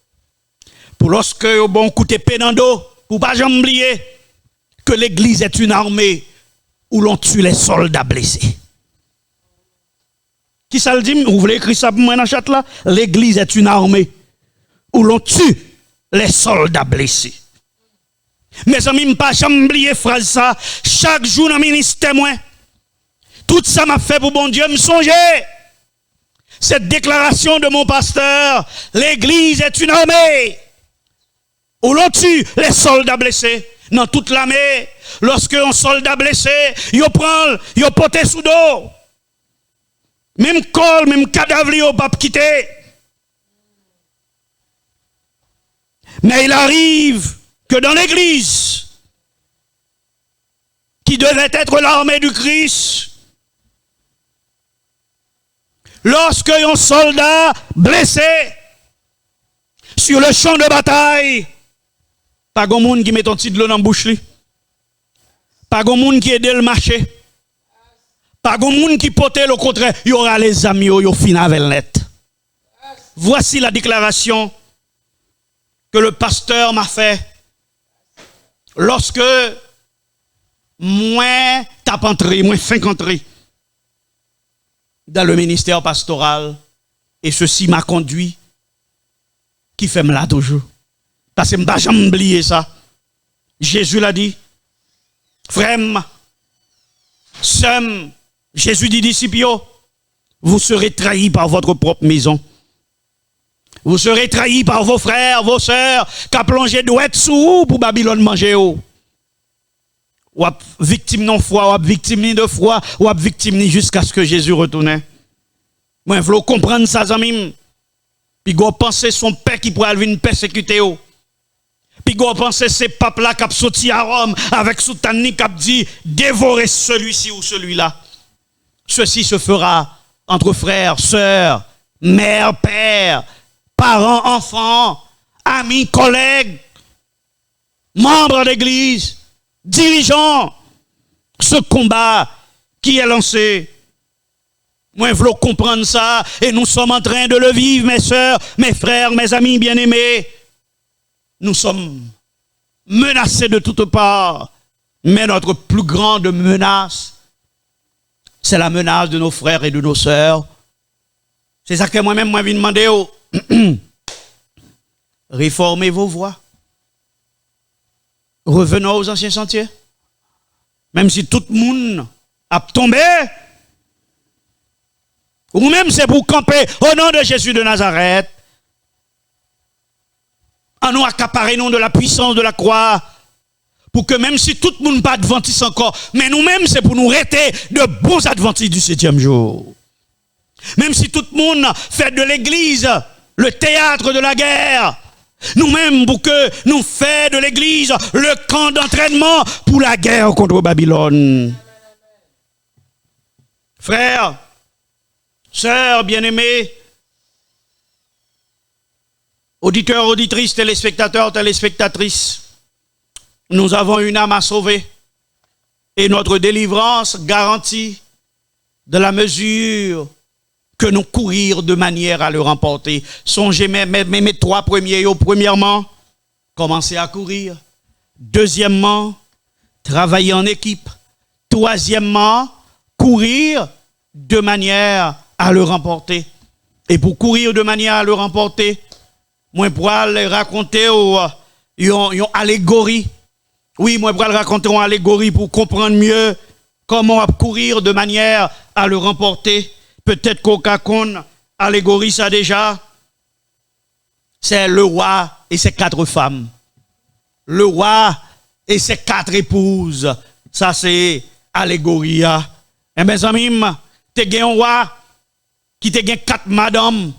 A: pour lorsque vous bon coup d'épée dans le dos, pour pas jamais oublier que l'église est une armée où l'on tue les soldats blessés. Qui ça le dit? Vous voulez écrire ça pour moi dans le chat là? L'église est une armée où l'on tue les soldats blessés. Mes amis, je ne pas jamais oublier phrase ça. Chaque jour dans le ministère, moi, tout ça m'a fait pour bon Dieu me songer. Cette déclaration de mon pasteur, l'église est une armée où l'on tue les soldats blessés. Dans toute l'armée, lorsque un soldat blessé, il prend, il porte sous dos. Même col, même cadavre, il pas quitter. Mais il arrive que dans l'église, qui devait être l'armée du Christ, lorsque un soldat blessé sur le champ de bataille, pas grand monde qui met un petit de l'eau dans la bouche, pas grand monde qui aide le marché, pas grand monde qui porte le contraire, il y aura les amis, il y aura fin avec net. Voici la déclaration que le pasteur m'a fait lorsque moi tape entré, moi fin entré dans le ministère pastoral et ceci m'a conduit qui fait me là toujours. Parce que je ne vais jamais oublier ça. Jésus l'a dit. Frère, sœur, Jésus dit disciples, vous serez trahis par votre propre maison. Vous serez trahis par vos frères, vos sœurs, qui ont plongé douette sous pour Babylone manger. Ou victime non foi, ou victime ni de foi, ou victime ni jusqu'à ce que Jésus retourne. Moi, il faut comprendre ça, amis. Puis vous pensez son père qui pourrait venir persécuter. Puis vous pensez ces papes là qui ont sorti à Rome avec soutani qui ont dit dévorer celui-ci ou celui-là. Ceci se fera entre frères, sœurs, mère, père, parents, enfants, amis, collègues, membres d'église, dirigeants. Ce combat qui est lancé. Moi, je veux comprendre ça et nous sommes en train de le vivre, mes sœurs, mes frères, mes amis bien-aimés. Nous sommes menacés de toutes parts, mais notre plus grande menace, c'est la menace de nos frères et de nos sœurs. C'est ça que moi-même, je viens demander. Réformez vos voies. Revenons aux anciens sentiers. Même si tout le monde a tombé, ou même c'est pour camper au nom de Jésus de Nazareth, en nous accaparer nous de la puissance de la croix, pour que même si tout le monde pas adventiste encore, mais nous-mêmes c'est pour nous rester de bons adventistes du 7e jour. Même si tout le monde fait de l'église le théâtre de la guerre, nous-mêmes pour que nous fassions de l'église le camp d'entraînement pour la guerre contre Babylone. Frères, sœurs bien-aimés, auditeurs, auditrices, téléspectateurs, téléspectatrices, nous avons une âme à sauver et notre délivrance garantie de la mesure que nous courir de manière à le remporter. Songez mes trois premiers. Premièrement, commencer à courir. Deuxièmement, travailler en équipe. Troisièmement, courir de manière à le remporter. Et pour courir de manière à le remporter, moi, pour aller raconter une allégorie. Oui, moi, pour aller raconter une allégorie pour comprendre mieux comment courir de manière à le remporter. Peut-être qu'aucun allégorie ça déjà. C'est le roi et ses 4 femmes. Le roi et ses 4 épouses. Ça c'est allégorie. Et mes amis, te gen un roi qui te gen 4 madames.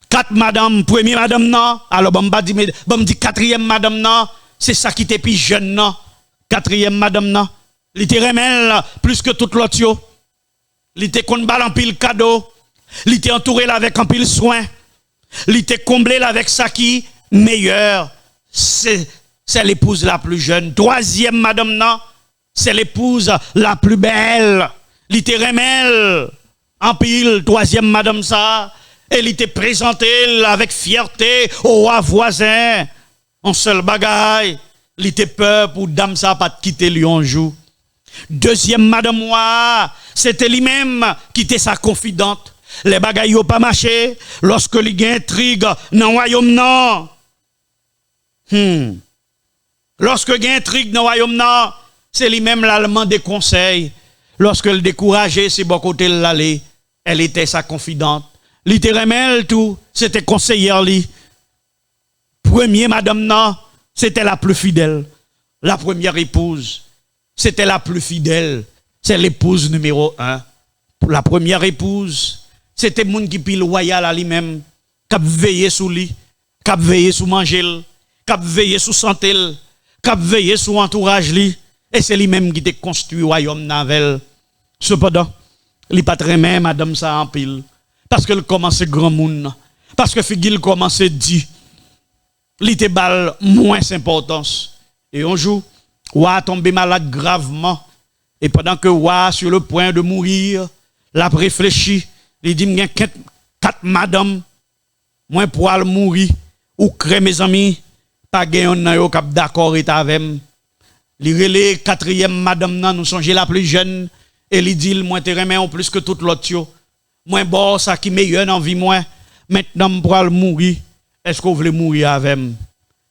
A: 4 madames, première madame non. Alors bon me dit 4e madame non, c'est ça qui te plus jeune non. 4e madame non. Il te remel plus que toute l'autre yo. Il te kon bal en pile cadeau. Il te entouré avec en pile soin. Il te comblé avec ça qui meilleur. C'est l'épouse la plus jeune. 3e madame non, c'est l'épouse la plus belle. Il te remel en pile 3e madame ça. Et il était présenté avec fierté au roi voisin. En seul bagaille, il était peur pour dame ça pas quitter lui un jour. 2e madame moi, c'était lui-même qui était sa confidente. Les bagailles n'ont pas marché lorsque il y a intrigue dans le royaume non. Lorsque il y a intrigue dans le royaume non, c'est lui-même l'allemand des conseils. Lorsque le décourageait, c'est bon côté l'aller, elle était sa confidente. Littéralement tout, c'était conseillère li. Premier madame non, c'était la plus fidèle. La première épouse, c'était la plus fidèle. C'est l'épouse numéro 1. La première épouse, c'était moun qui pile loyal à lui-même, qui veillé sous lui, qui veillé sous manger, qui veillé sous santé, qui veillé sous entourage li, et c'est lui-même qui te construit royaume navel. Cependant, il pas très même madame ça en pile. Parce que le commence grand monde. Parce que Figil commence dit. Il te bal moins d'importance. Et un jour, Wa tombé malade gravement. Et pendant que Wa sur le point de mourir, l'a réfléchi. Il dit, m'y a 4 madame, moins pour aller mourir. Ou crée mes amis, pas gagne nan yo k'ap d'accord et avec. Il relé 4e madame nan, nous songe la plus jeune. Et il dit, moi te remet en plus que toute l'autre yo. Moi, bon, ça qui meilleur dans la vie, moi. Maintenant, pour aller mourir, est-ce que vous voulez mourir avec moi?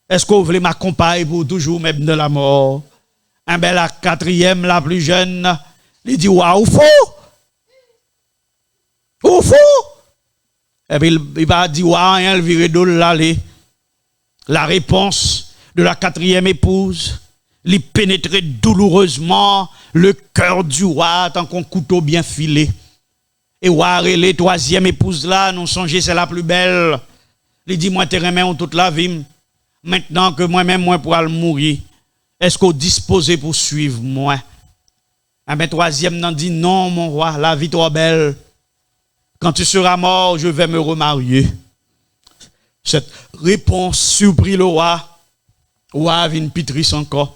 A: Est-ce que vous voulez m'accompagner pour toujours même de la mort? Un bel la 4e, la plus jeune, il dit, waouh, fou! Ou fou! Et puis, il va dire, waouh, il vire de l'aller. La réponse de la 4e épouse, il pénétrait douloureusement le cœur du roi, tant qu'on couteau bien filé. Et voir les 3e épouse là, nous songez c'est la plus belle. Il dit moi te remets toute la vie. Maintenant que moi-même moi pour aller mourir, est-ce qu'on disposé pour suivre moi? Ah ben 3e nan dit non mon roi, la vie trop belle. Quand tu seras mort, je vais me remarier. Cette réponse surprit le roi. Roi vient pitris encore.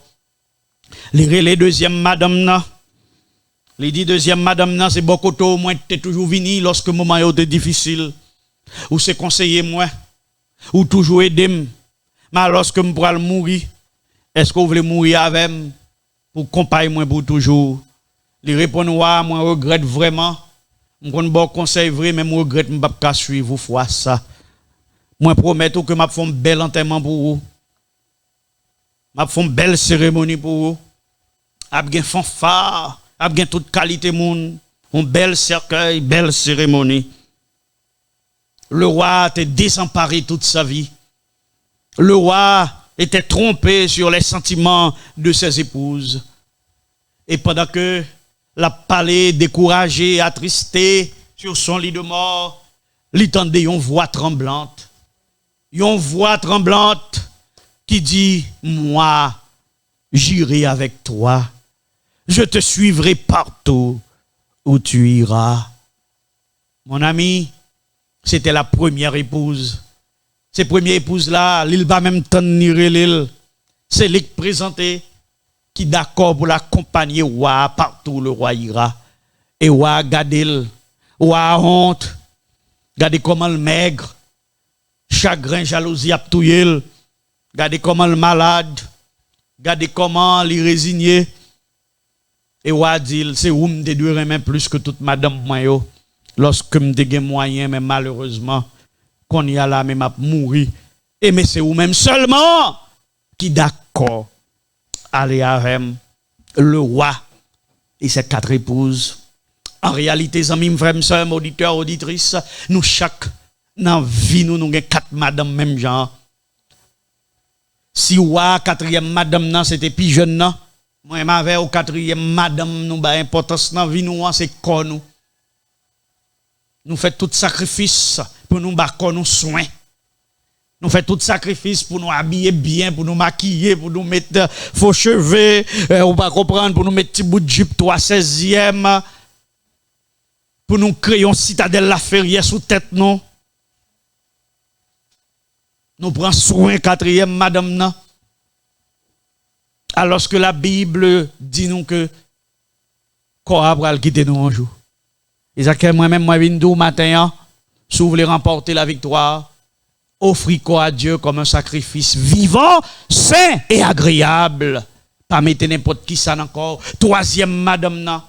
A: Les 2e madame nan. Il dit 2e madame nan c'est beaucoup moi t'es toujours venu lorsque le moment était difficile. Ou c'est conseiller moi ou toujours aider mais lorsque me pourra mourir est-ce que vous voulez mourir avec moi pour accompagner moi pour toujours. Il répond moi regrette vraiment. M'gon bon conseil vrai mais moi regrette m'pas pas suivre vous fois ça. Moi promets que m'a font bel enterrement pour vous. M'a font belle cérémonie pour vous. A bien fanfare a bien toute qualité moun, un bel cercueil, belle cérémonie. Le roi était désemparé toute sa vie. Le roi était trompé sur les sentiments de ses épouses. Et pendant que la palais découragé, attristé sur son lit de mort, il entendait une voix tremblante. Une voix tremblante qui dit, moi, j'irai avec toi. Je te suivrai partout où tu iras. Mon ami, c'était la première épouse. Cette première épouse-là, l'île va même tenir l'île. C'est l'île présentée qui d'accord pour l'accompagner roi partout où le roi ira. Et roi gade roi honte. Regardez comment le maigre, chagrin, jalousie a touye. Regardez comment le malade, regardez comment il résigné. Et roi dit, c'est où me déduire même plus que toute madame moyo. Lorsque me dégué moyen, mais malheureusement, qu'on y a là, même à mourir. Et mais c'est où même seulement qui d'accord aller avec le roi et ses 4 épouses. En réalité, amis, frères, sœurs, auditeurs, auditrices, nous chaque dans vie nous avons 4 madame même genre. Si wa quatrième madame nan c'était plus jeune nan, moi m'avais au quatrième madame nous ba importance nan vie nous c'est corps nous. Nous fait tout sacrifice pour nous ba corps nous soin. Nous fait tout sacrifice pour nous habiller bien, pour nous maquiller, pour nous mettre faux cheveux, on va comprendre pour nous mettre petit bout de jupe 3/16e, pour nous créer une citadelle la ferrière sous tête nous. Nous prenons soin quatrième madame nan. Alors que la Bible dit nous que quoi va quitter nous un jour. Et ça que moi-même moi vinn dou matin, si vous voulez remporter la victoire, offrez quoi à Dieu comme un sacrifice vivant, sain et agréable. Pas mettre n'importe qui ça encore. Troisième madame nan.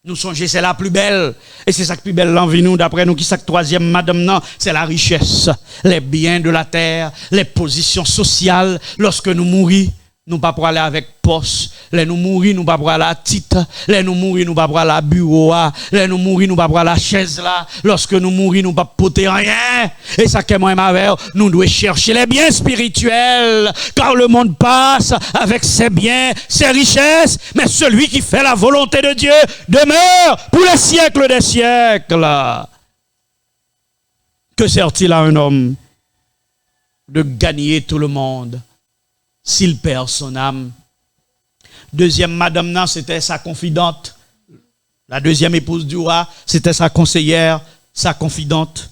A: Nous songez c'est la plus belle et c'est ça qui plus belle l'envie nous d'après nous qui ça troisième madame non c'est la richesse, les biens de la terre, les positions sociales lorsque nous mourons. Nous pas pour aller avec poste, les nous mourir nous pas pour aller à titre, les nous mourir nous pas pour aller à bureau, les nous mourir nous pas pour aller à chaise là, lorsque nous mourir nous pas porter rien. Et ça que moi m'avait, nous devons chercher les biens spirituels, car le monde passe avec ses biens, ses richesses, mais celui qui fait la volonté de Dieu demeure pour les siècles des siècles. Que sert-il à un homme de gagner tout le monde s'il perd son âme? Deuxième madame nan, c'était sa confidente. La deuxième épouse du roi, c'était sa conseillère, sa confidente.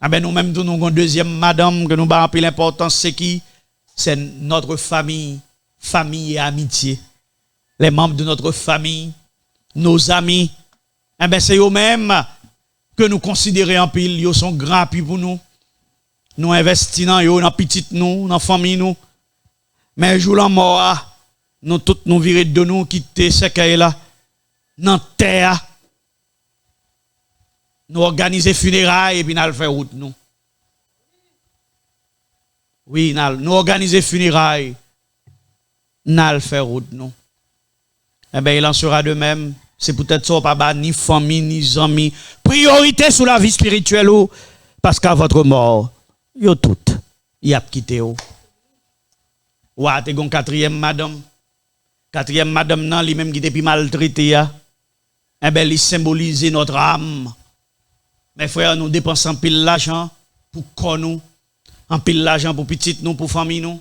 A: Ah ben nous-mêmes, nous avons une deuxième madame que nous avons appris l'importance, c'est qui? C'est notre famille, famille et amitié. Les membres de notre famille, nos amis. Ah ben c'est eux-mêmes que nous considérons en pile, ils sont grands appui pour nous. Nous investissons dans eux, dans petite nous, dans famille nous. Mais un jour la mort, nous tous nous virer de nous, quitter ce qu'il là, dans la terre. Nous organiser funérailles et puis nous faire route nous. Oui, nous organiser funérailles, nous faire route nous. Eh bien, il en sera de même. C'est peut-être ça, pas ni famille, ni amis. Priorité sur la vie spirituelle, parce qu'à votre mort, yo tout, y a quitté. Ouah, t'es gon quatrième madame. Quatrième madame nan, lui même qui était maltraité ya. Eh ben, il symbolise notre âme. Mes frères, nous dépensons pile l'argent pour quoi nous, en pile l'argent pour petite nous, pour famille nous.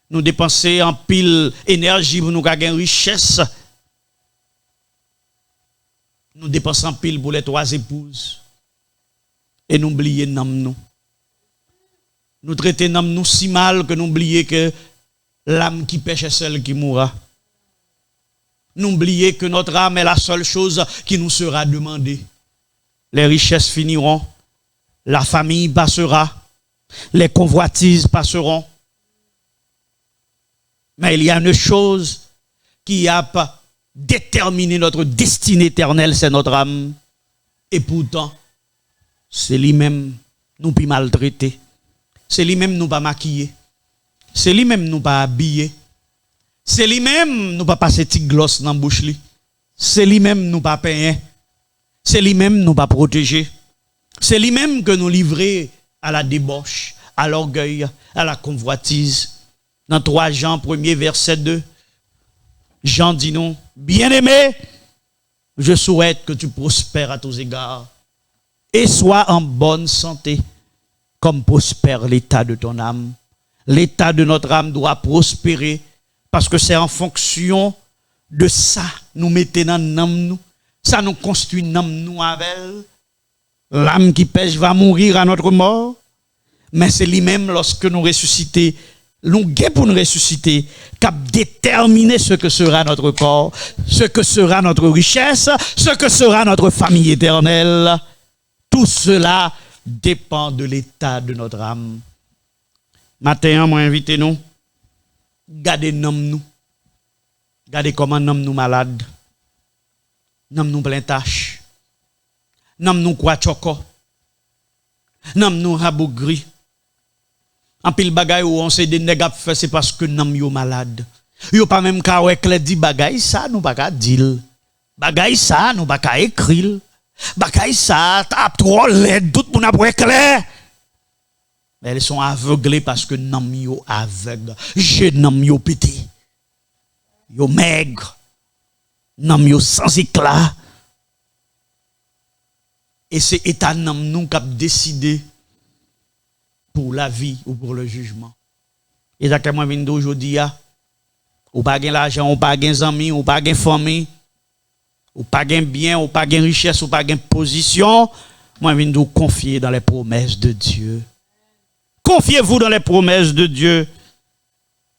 A: Nous dépensons en pile énergie pour nous gagner richesse. Nous dépensons en pile pour les trois épouses. Et nous oublions nous. Nous traitons nous si mal que nous oublions que l'âme qui pêche est celle qui mourra. Nous oublions que notre âme est la seule chose qui nous sera demandée. Les richesses finiront, la famille passera, les convoitises passeront. Mais il y a une chose qui a déterminé notre destinée éternelle, c'est notre âme. Et pourtant, c'est lui-même nous pas maltraité. C'est lui-même nous pas maquillé. C'est lui-même nous pas habillé. C'est lui-même nous pas passer petite gloss dans bouche li. C'est lui-même nous pas peigné. C'est lui-même nous pas protégé. C'est lui-même que nous livrer à la débauche, à l'orgueil, à la convoitise. Dans 3 Jean 1er verset 2, Jean dit non, bien-aimé, je souhaite que tu prospères à tous égards et sois en bonne santé comme prospère l'état de ton âme. L'état de notre âme doit prospérer parce que c'est en fonction de ça nous mettons dans l'âme nous. Ça nous construit l'âme nous avec. L'âme qui pêche va mourir à notre mort. Mais c'est lui-même lorsque nous ressuscitons, nous guet pour nous ressusciter, qui a déterminé ce que sera notre corps, ce que sera notre richesse, ce que sera notre famille éternelle. Tout cela dépend de l'état de notre âme. Matin, moi invitez nous, gardez nous, gardez comment nous malades, nous plein tâches, nous quoi choco, nous rabougri. En pile bagay où on sait des nègres fait c'est parce que nous yo malade. Yo pas même ka wè clé di bagay ça nous pas ka dire. Bagay ça nous pas ka écrire. Bagay ça t'a trop l'aide tout pour n'a pas clair. Mais elles sont aveuglées parce que nam yo aveugle. Je nam yo pété. Yo maigre. Nam yo sans éclat. Et c'est état nam nous qui a décidé pour la vie ou pour le jugement. Et ça que moi viens d'aujourd'hui, ou pas gain l'argent, ou pas gain amis, ou pas gain famille, ou pas gain bien, ou pas gain richesse, ou pas gain position, moi viens de confier dans les promesses de Dieu. Confiez-vous dans les promesses de Dieu,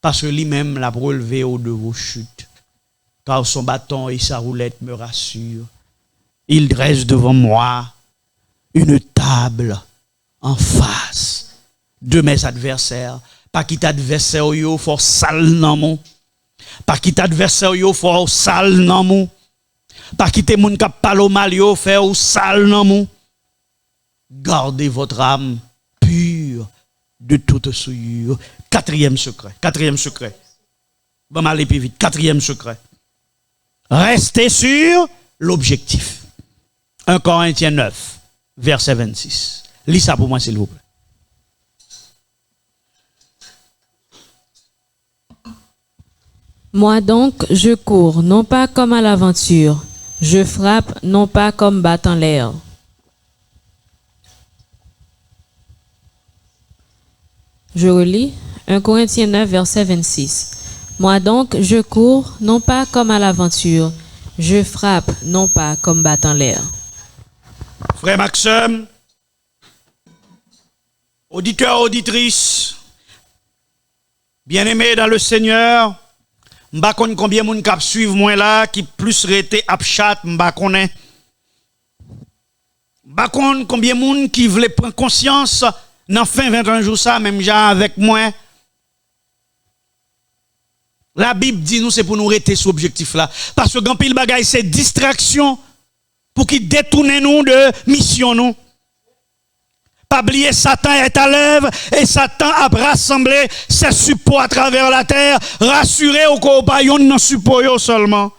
A: parce que lui-même l'a relevé au de vos chutes. Car son bâton et sa roulette me rassurent. Il dresse devant moi une table en face de mes adversaires. Pas qui t'adversaire yo for sale nan mou. Pas qui t'adversaire yo for sale nan mou. Pas qui te moun k'ap palo mal yo fait ou sale nan mou. Gardez votre âme pure de toute souillure. Quatrième secret. Bon, aller plus vite. Quatrième secret. Restez sur l'objectif. 1 Corinthiens 9, verset 26. Lis ça pour moi, s'il vous plaît.
B: Moi donc, je cours, non pas comme à l'aventure. Je frappe, non pas comme battant l'air. Je relis 1 Corinthiens 9, verset 26. Moi donc, je cours, non pas comme à l'aventure. Je frappe, non pas comme battant l'air.
A: Frère Maxime, auditeur, auditrice, bien-aimé dans le Seigneur, m'ba konn combien moun k'ap suivre moi là qui plus rete ap chat m'ba connaît. M'ba konn combien moun qui veulent prendre conscience dans fin 21 jours ça même gens avec moi. La Bible dit nous c'est pour nous rester sur objectif là parce que grand pile bagay c'est distraction pour qui détourner nous de mission nous. Pas oublier Satan est à l'œuvre et Satan a rassemblé ses suppôts à travers la terre, rassuré au compagnon dans suppôts seulement.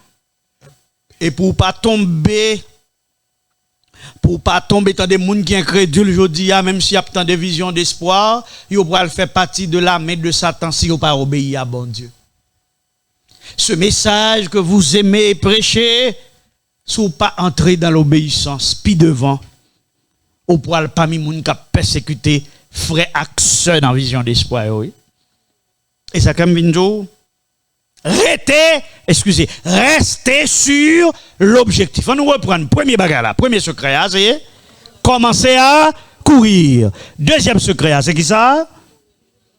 A: Et pour pas tomber dans des gens qui sont incrédules aujourd'hui, même s'il y a tant de visions d'espoir, ils pourraient faire partie de l'armée de Satan si ils pas obéir à bon Dieu. Ce message que vous aimez prêcher, si vous pas entrer dans l'obéissance, puis devant, au poil parmi moun qui a persécuté frère accès dans vision d'espoir oui. Et ça comme vinjo restez sur l'objectif. On nous reprend premier bagage là, premier secret c'est commencer à courir. Deuxième secret c'est qui ça?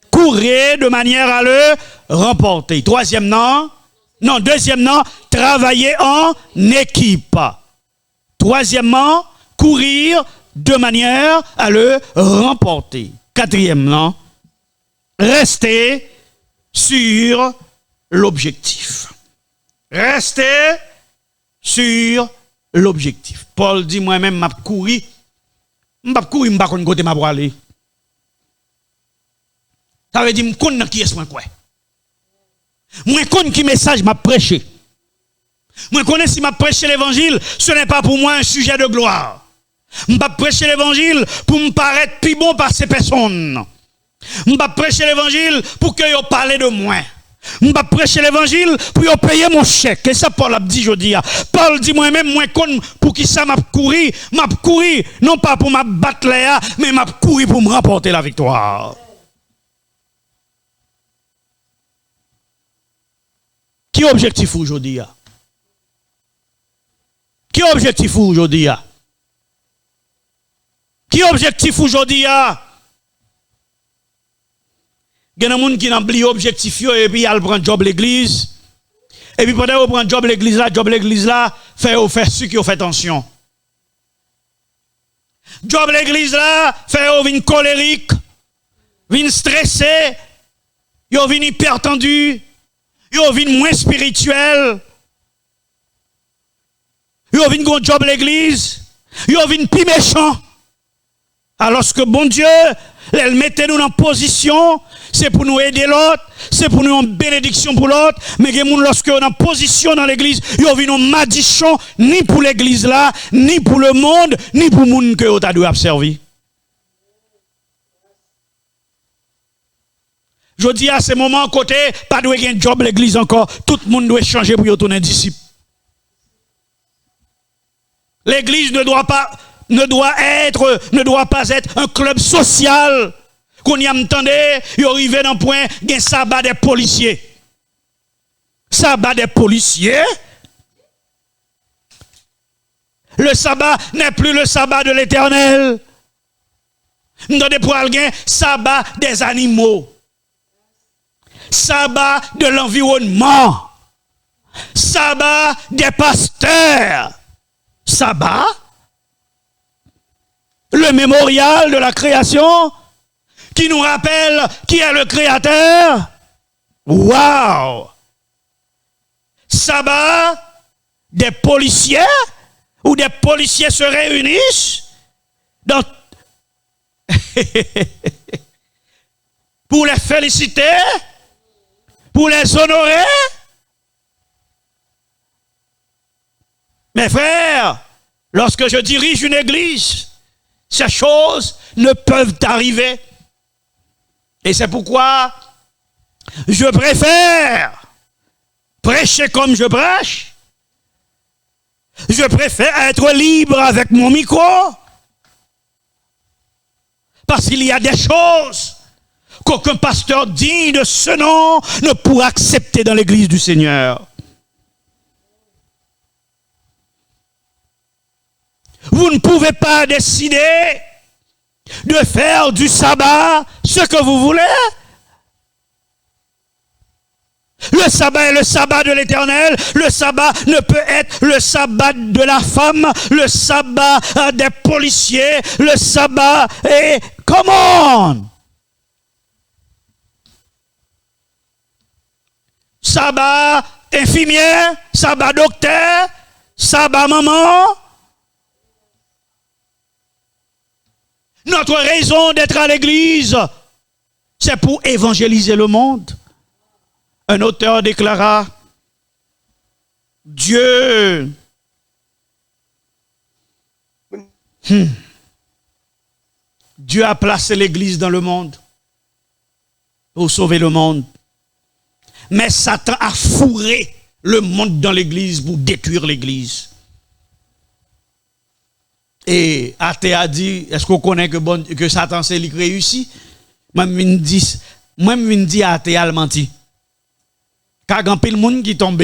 A: Courir de manière à le remporter. Deuxième non, travailler en équipe. Troisièmement, courir de manière à le remporter. Quatrièmement, rester sur l'objectif. Rester sur l'objectif. Paul dit moi-même m'a courir. M'pa courir m'pa konn côté m'a aller. Ça veut dire m'konn qui est moi quoi. Moi konn qui message m'a prêché. Moi connais si m'a prêché l'évangile, ce n'est pas pour moi un sujet de gloire. M'pa prêcher l'évangile pour me paraître plus bon par ces personnes. M'pa prêcher l'évangile pour que yo parlent de moi. M'pa prêcher l'évangile pour yo payer mon chèque. Et ça Paul a dit jodi. Paul dit moi-même moi konn pour qui ça m'a courir non pas pour m'a battre là, mais m'a courir pour me remporter la victoire. Qui objectif aujourd'hui? Qui objectif aujourd'hui? Qui objectif aujourd'hui? Il y a des gens qui n'ont oublié objectif et puis ils prennent job l'église. Et puis pendant qu'ils prennent job l'église là, fait ce qui fait tension. Job l'église là, fait vin colérique, vin stressé, yo vin hypertendu, yo vin moins spirituel. Yo vin gon job l'église, yo vin pi méchant. Alors que bon Dieu, elle mettait nous en position, c'est pour nous aider l'autre, c'est pour nous en bénédiction pour l'autre, mais lorsque on est en position dans l'église, yo vin en madichon ni pour l'église là, ni pour le monde, ni pour le monde que on t'a dû observer. Je dis à ce moment côté, pas de un job l'église encore, tout le monde doit changer pour y retourner disciple. L'église ne doit pas être un club social. Qu'on y entendait, il arrive dans le point, il y a un sabbat des policiers. Sabbat des policiers. Le sabbat n'est plus le sabbat de l'Éternel. Nous avons pour alguien sabbat des animaux. Sabbat de l'environnement. Sabbat des pasteurs. Sabbat. Le mémorial de la création qui nous rappelle qui est le créateur. Waouh! Sabbat des policiers où des policiers se réunissent dans pour les féliciter, pour les honorer. Mes frères, lorsque je dirige une église, ces choses ne peuvent arriver. Et c'est pourquoi je préfère prêcher comme je prêche. Je préfère être libre avec mon micro. Parce qu'il y a des choses qu'aucun pasteur digne de ce nom ne pourra accepter dans l'église du Seigneur. Vous ne pouvez pas décider de faire du sabbat ce que vous voulez. Le sabbat est le sabbat de l'Éternel. Le sabbat ne peut être le sabbat de la femme, le sabbat des policiers, le sabbat est... Come on! Sabbat infirmière, sabbat docteur, sabbat maman. Notre raison d'être à l'église, c'est pour évangéliser le monde. Un auteur déclara, Dieu Dieu a placé l'église dans le monde pour sauver le monde. Mais Satan a fourré le monde dans l'église pour détruire l'église. Et athée a dit, est-ce qu'on connaît que Satan s'est réussi? Même dit athée a menti. Car il y a monde qui tombe,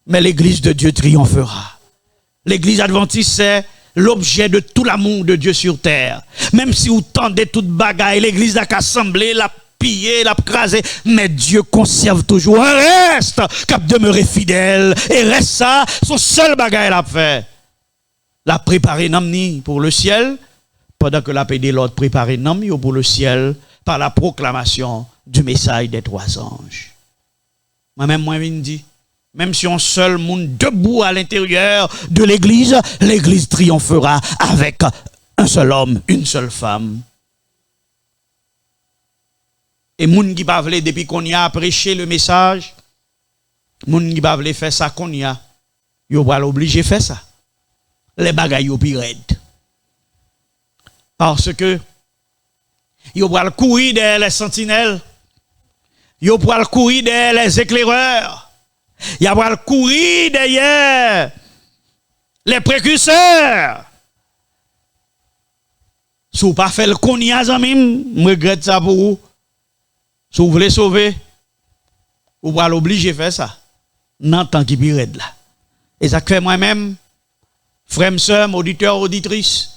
A: mais l'église de Dieu triomphera. L'église adventiste, c'est l'objet de tout l'amour de Dieu sur terre. Même si vous tendez toute bagaille, l'église a assemblé, la piller, la craser, mais Dieu conserve toujours un reste qui a demeuré fidèle. Et reste ça, son seul bagaille l'a fait. La préparer namni pour le ciel, pendant que la paix de l'autre préparer namni pour le ciel, par la proclamation du message des trois anges. Moi-même, moi, je dis, même si on seul monde debout à l'intérieur de l'église, l'église triomphera avec un seul homme, une seule femme. Et moun qui pa vle depuis qu'on y a prêché le message, moun qui pa vle faire ça qu'on y a, yo va l'obliger faire ça. Les bagailles yo pi raide. Parce que yo va le courir derrière les sentinelles. Yo va le courir derrière les éclaireurs. Yo va le courir derrière les précurseurs. Si vous pas fait le qu'on y a zamim, je regrette ça pour vous. Si vous voulez sauver, vous allez l'obliger à faire ça. Non, tant qu'il y a là. Et ça fait moi-même, frères, sœurs, auditeurs, auditrices,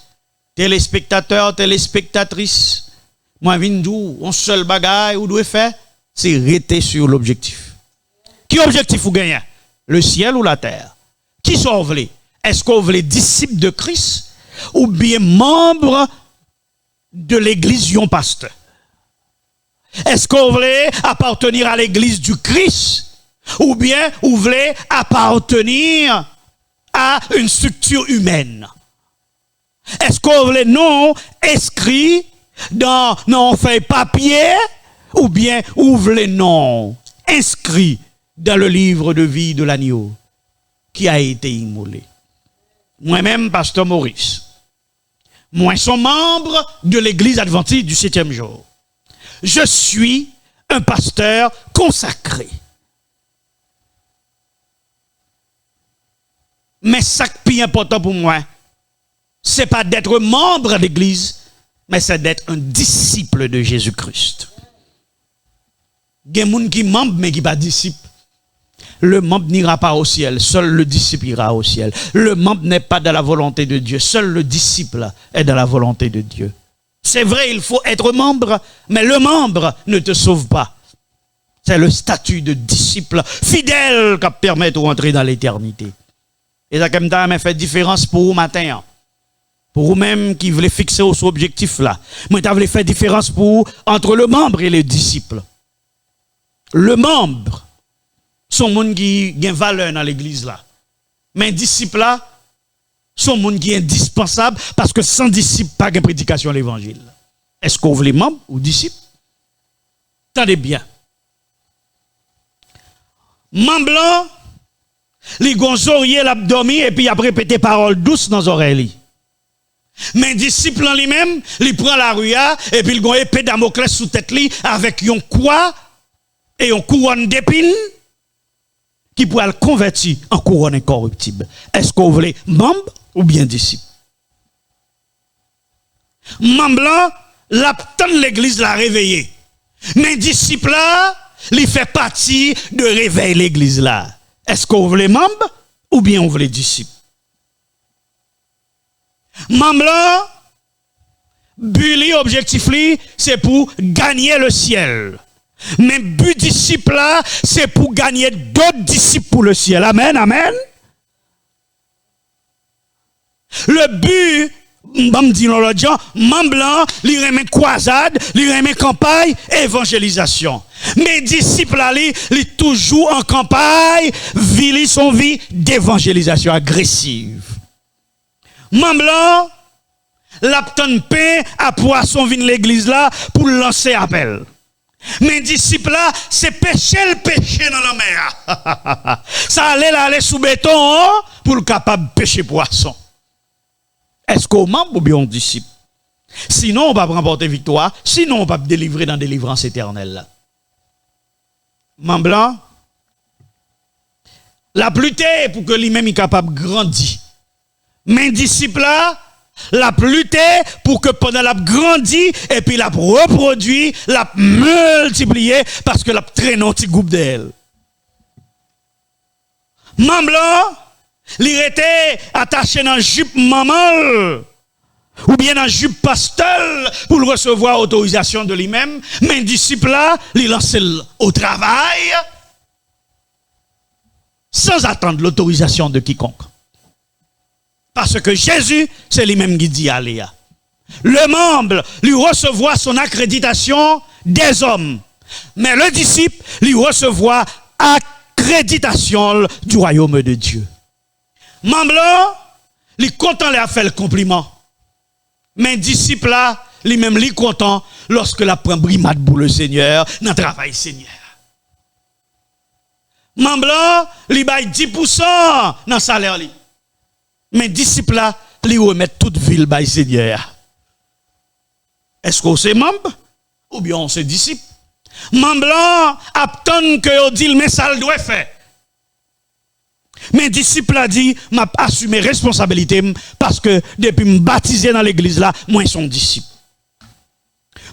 A: téléspectateurs, téléspectatrices, moi, je dis, un seul bagage, vous devez faire, c'est rester sur l'objectif. Qui objectif vous gagnez? Le ciel ou la terre? Qui sont vous voulez? Est-ce que vous voulez disciples de Christ ou bien membres de l'église yon pasteur? Est-ce que vous voulez appartenir à l'église du Christ ou bien vous voulez appartenir à une structure humaine? Est-ce que vous voulez non inscrit dans non fait papier ou bien vous voulez non inscrit dans le livre de vie de l'agneau qui a été immolé? Moi-même, pasteur Maurice, moi, suis membre de l'église adventiste du 7e jour. Je suis un pasteur consacré. Mais ce qui est plus important pour moi, ce n'est pas d'être membre d'église, mais c'est d'être un disciple de Jésus-Christ. Il y a des gens qui sont membres, mais qui ne sont pas disciples. Le membre n'ira pas au ciel, seul le disciple ira au ciel. Le membre n'est pas dans la volonté de Dieu, seul le disciple est dans la volonté de Dieu. C'est vrai, il faut être membre, mais le membre ne te sauve pas. C'est le statut de disciple fidèle qui permet de rentrer dans l'éternité. Et ça, comme ça, fait différence pour vous matin. Pour vous-même qui voulez fixer au son objectif là. Moi, ça voulait faire différence pour vous entre le membre et le disciple. Le membre, sont monde qui a valeur dans l'église là. Mais disciple là, sont monde qui est indispensable parce que sans disciple, pas de prédication de l'évangile. Est-ce qu'on veut les membres ou disciples? Tendez bien. Membre blanc, les gonzoriers l'abdomen et puis après répéter paroles douces dans les oreilles. Mais disciple en lui-même, il prend la rue et puis il a une épée Damoclès sous tête li avec une croix et une couronne d'épines qui pourrait le convertir en couronne incorruptible. Est-ce qu'on voulait membre ou bien disciple? Membre blanc, l'abtan de l'église l'a réveillé. Mais disciple là, il fait partie de réveiller l'église là. Est-ce qu'on voulait membre ou bien on voulait disciple? Membre là, but objectif li, c'est pour gagner le ciel. Mais but disciple là, c'est pour gagner d'autres disciples pour le ciel. Amen, amen. Le but, me dit l'autre gens, membre blanc, li remet croisade, li remet campagne, évangélisation. Mais disciple là, li toujours en campagne, vili son vie d'évangélisation agressive. Membre blanc, l'apton pain à poisson vient l'église là pour lancer appel. Mais disciple là, c'est pêcher le péché dans la mer. Ça aller sous béton pour le capable de pêcher poisson. Est-ce qu'on membre ou bien on disciple? Sinon, on va remporter victoire. Sinon, on va délivrer dans délivrance éternelle. Membre blanc, la lutter pour que lui-même est capable de grandir. Mais disciple là, la lutter pour que pendant la grandit et puis la reproduit, la multiplier parce que la traîne un petit groupe d'elle. Membre blanc, il était attaché dans jupe maman ou bien dans jupe pastel pour le recevoir autorisation de lui-même, mais disciple là, il lance au travail sans attendre l'autorisation de quiconque. Parce que Jésus, c'est lui-même qui dit allez. Le membre lui recevoir son accréditation des hommes, mais le disciple lui recevoir accréditation du royaume de Dieu. Membre là, il est content de faire le compliment. Mais disciple là, lui-même il est content lorsque la prend brimade pour le Seigneur, dans le travail Seigneur. Membre là, il baille 10% dans le salaire. Mais disciple là, il remet toute ville by Seigneur. Est-ce qu'on c'est membre ou bien on c'est disciple? Membre là, attend que on dit mais ça le doit faire. Mais disciple a dit, m'a assumé responsabilité parce que depuis me baptiser dans l'église là, moi son disciple.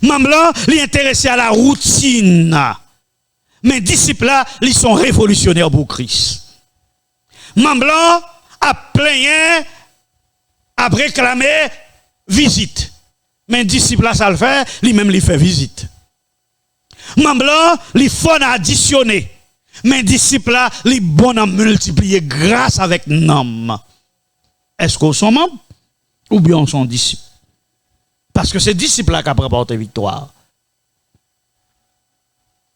A: Membre là, il est intéressé à la routine. Mais disciple là, ils sont révolutionnaires pour Christ. Membre là, a plaigné, a réclamé visite. Mais disciple là, ça le fait, lui-même il fait visite. Membre là, il faut additionner. Mais disciple là, les bon à multiplier grâce avec nom. Est-ce qu'on sont membres ou bien on sont disciples? Parce que c'est disciple là qui a rapporté victoire.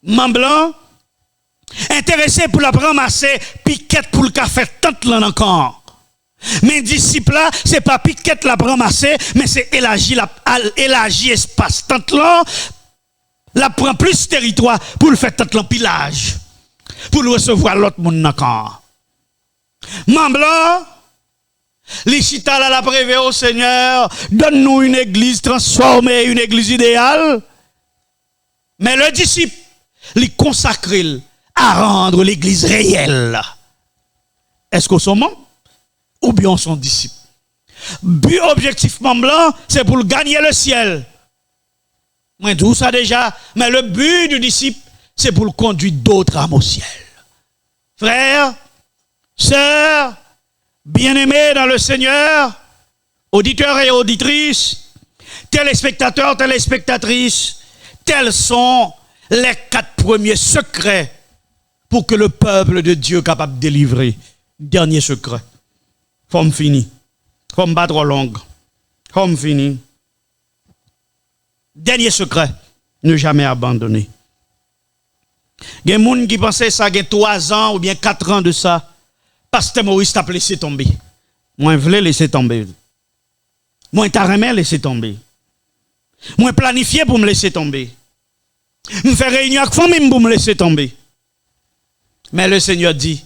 A: Membre blanc, intéressé pour la ramasser piquette pour le café tant là encore. Mais disciple là, c'est pas piquette la ramasser, mais c'est élargir espace tant là, la prend plus territoire pour le faire tant l'empilage. Pour le recevoir l'autre monde encore. Membre blanc, les chita la prévé au Seigneur, donne-nous une église transformée, une église idéale. Mais le disciple, les consacrer à rendre l'église réelle. Est-ce qu'on sont membres ou bien on sont disciples? But objectivement blanc, c'est pour gagner le ciel. Moi, tout ça déjà, mais le but du disciple, c'est pour conduire d'autres âmes au ciel. Frères, sœurs, bien-aimés dans le Seigneur, auditeurs et auditrices, téléspectateurs, téléspectatrices, tels sont les 4 premiers secrets pour que le peuple de Dieu soit capable de délivrer. Dernier secret. Forme finie. Forme pas trop longue. Forme finie. Dernier secret. Ne jamais abandonner. Il y a des gens qui pensaient ça, il y a 3 ans ou bien 4 ans de ça. Pasteur Maurice t'a laissé tomber. Moi, je voulais laisser tomber. Moi, je t'ai laissé tomber. Moi, planifié pour me laisser tomber. Je fais réunion avec famille pour me laisser tomber. Mais le Seigneur dit,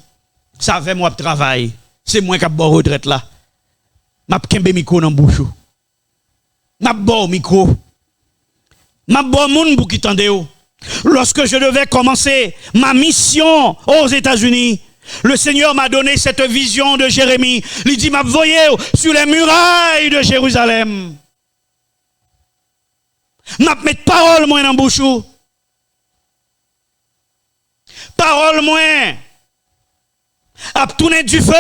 A: ça fait moi travail. C'est moi qui ai bon retraite là. M'a kembe micro dans bouche. M'a bon micro. M'a bon monde pour qui tende. Lorsque je devais commencer ma mission aux États-Unis, le Seigneur m'a donné cette vision de Jérémie. Il dit, m'a voyé sur les murailles de Jérusalem. M'a mettre parole moi dans bouche. Parole moi. A tourné du feu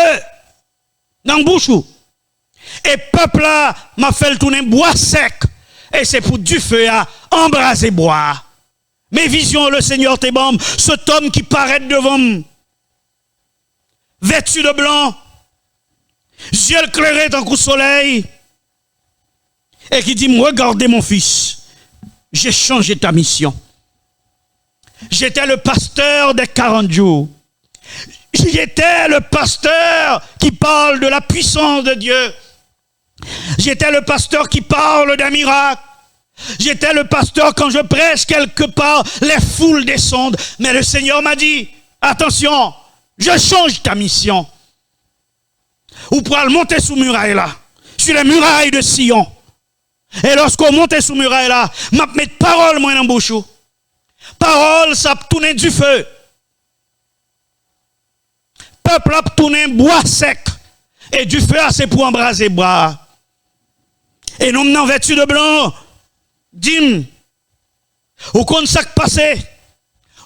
A: dans la bouche. Et peuple là m'a fait tourner bois sec. Et c'est pour du feu à embraser bois. Mes visions, le Seigneur t'es bon. Cet homme qui paraît devant moi, vêtu de blanc, yeux éclairés dans le soleil, et qui dit, regardez mon fils, j'ai changé ta mission. J'étais le pasteur des 40 jours. J'étais le pasteur qui parle de la puissance de Dieu. J'étais le pasteur qui parle d'un miracle. J'étais le pasteur quand je prêche quelque part, les foules descendent. Mais le Seigneur m'a dit, attention, je change ta mission. Ou pour aller monter sous muraille là, sur les murailles de Sion. Et lorsqu'on monte sous muraille là, m'a mettre parole moi dans bouche. Parole, ça tourne du feu. Peuple a tourné bois sec. Et du feu, c'est pour embraser bois. Et nous m'en vêtu de blanc. Dim. Ou qu'on ça qui passé.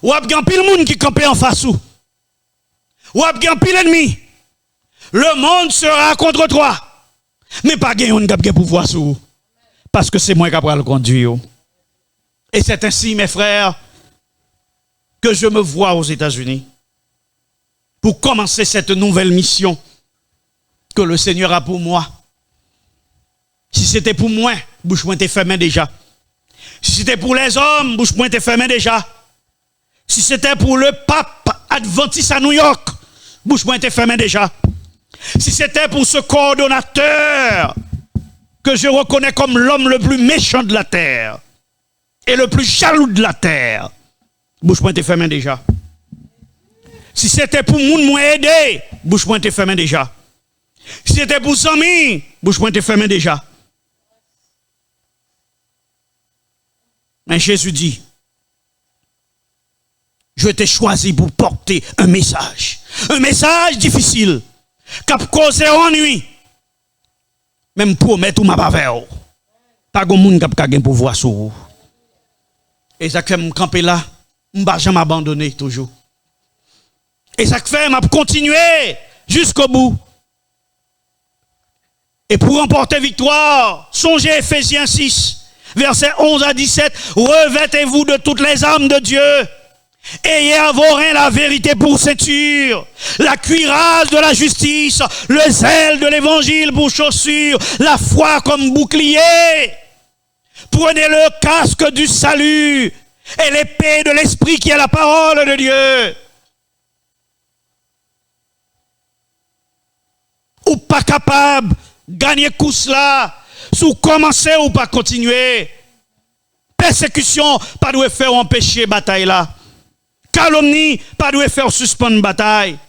A: Ou ap gen pile moun qui campé en face ou. Ou ap gen pile ennemi. Le monde sera contre toi. Mais pas gen yon qui pouvoir sou. Parce que c'est moi qui va le conduire. Et c'est ainsi, mes frères, que je me vois aux États-Unis pour commencer cette nouvelle mission que le Seigneur a pour moi. Si c'était pour moi, bouche moi t'es fermé déjà. Si c'était pour les hommes, bouche moi t'es fermé déjà. Si c'était pour le pape adventiste à New York, bouche moi t'es fermé déjà. Si c'était pour ce coordonnateur que je reconnais comme l'homme le plus méchant de la terre et le plus jaloux de la terre, bouche moi t'es fermé déjà. Si c'était pour moun moi aider, bouche moi t'es fermé déjà. Si c'était pour Sami, bouche moi t'es fermé déjà. Mais Jésus dit, je t'ai choisi pour porter un message difficile, qui a causé ennui, même promettre ou m'a pas faire. Pas de monde qui a un pouvoir sur vous. Et ça fait me camper là, je ne vais jamais abandonner toujours. Et ça fait m'a continuer jusqu'au bout. Et pour remporter victoire, songez Ephésiens 6, versets 11 à 17, revêtez-vous de toutes les armes de Dieu. Ayez à vos reins la vérité pour ceinture, la cuirasse de la justice, le zèle de l'évangile pour chaussure, la foi comme bouclier. Prenez le casque du salut et l'épée de l'esprit qui est la parole de Dieu. Ou pas capable de gagner course là, sous commencer ou pas continuer. Persécution, pas de faire empêcher bataille là. Calomnie, pas de faire suspendre bataille.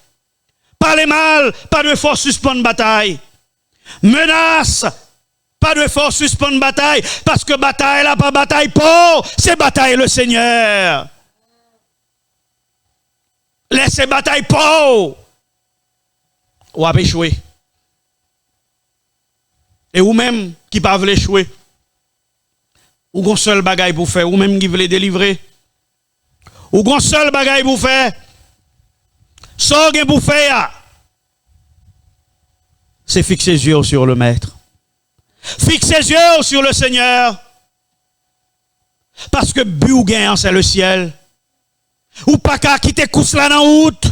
A: Parler mal, pas de faire suspendre bataille. Menace, pas de faire suspendre bataille. Parce que bataille là, pas bataille pour, c'est bataille le Seigneur. laissez bataille pour ou a échoué. Et ou même qui pas veut échouer. Ou gon seul bagaille pour faire, ou même qui veut délivrer. Ou gon seul bagaille pour faire. Sorgue pour faire. C'est fixer les yeux sur le maître. Fixer les yeux sur le Seigneur. Parce que but ou gain c'est le ciel. Ou pas qu'à quitter couche là dans route.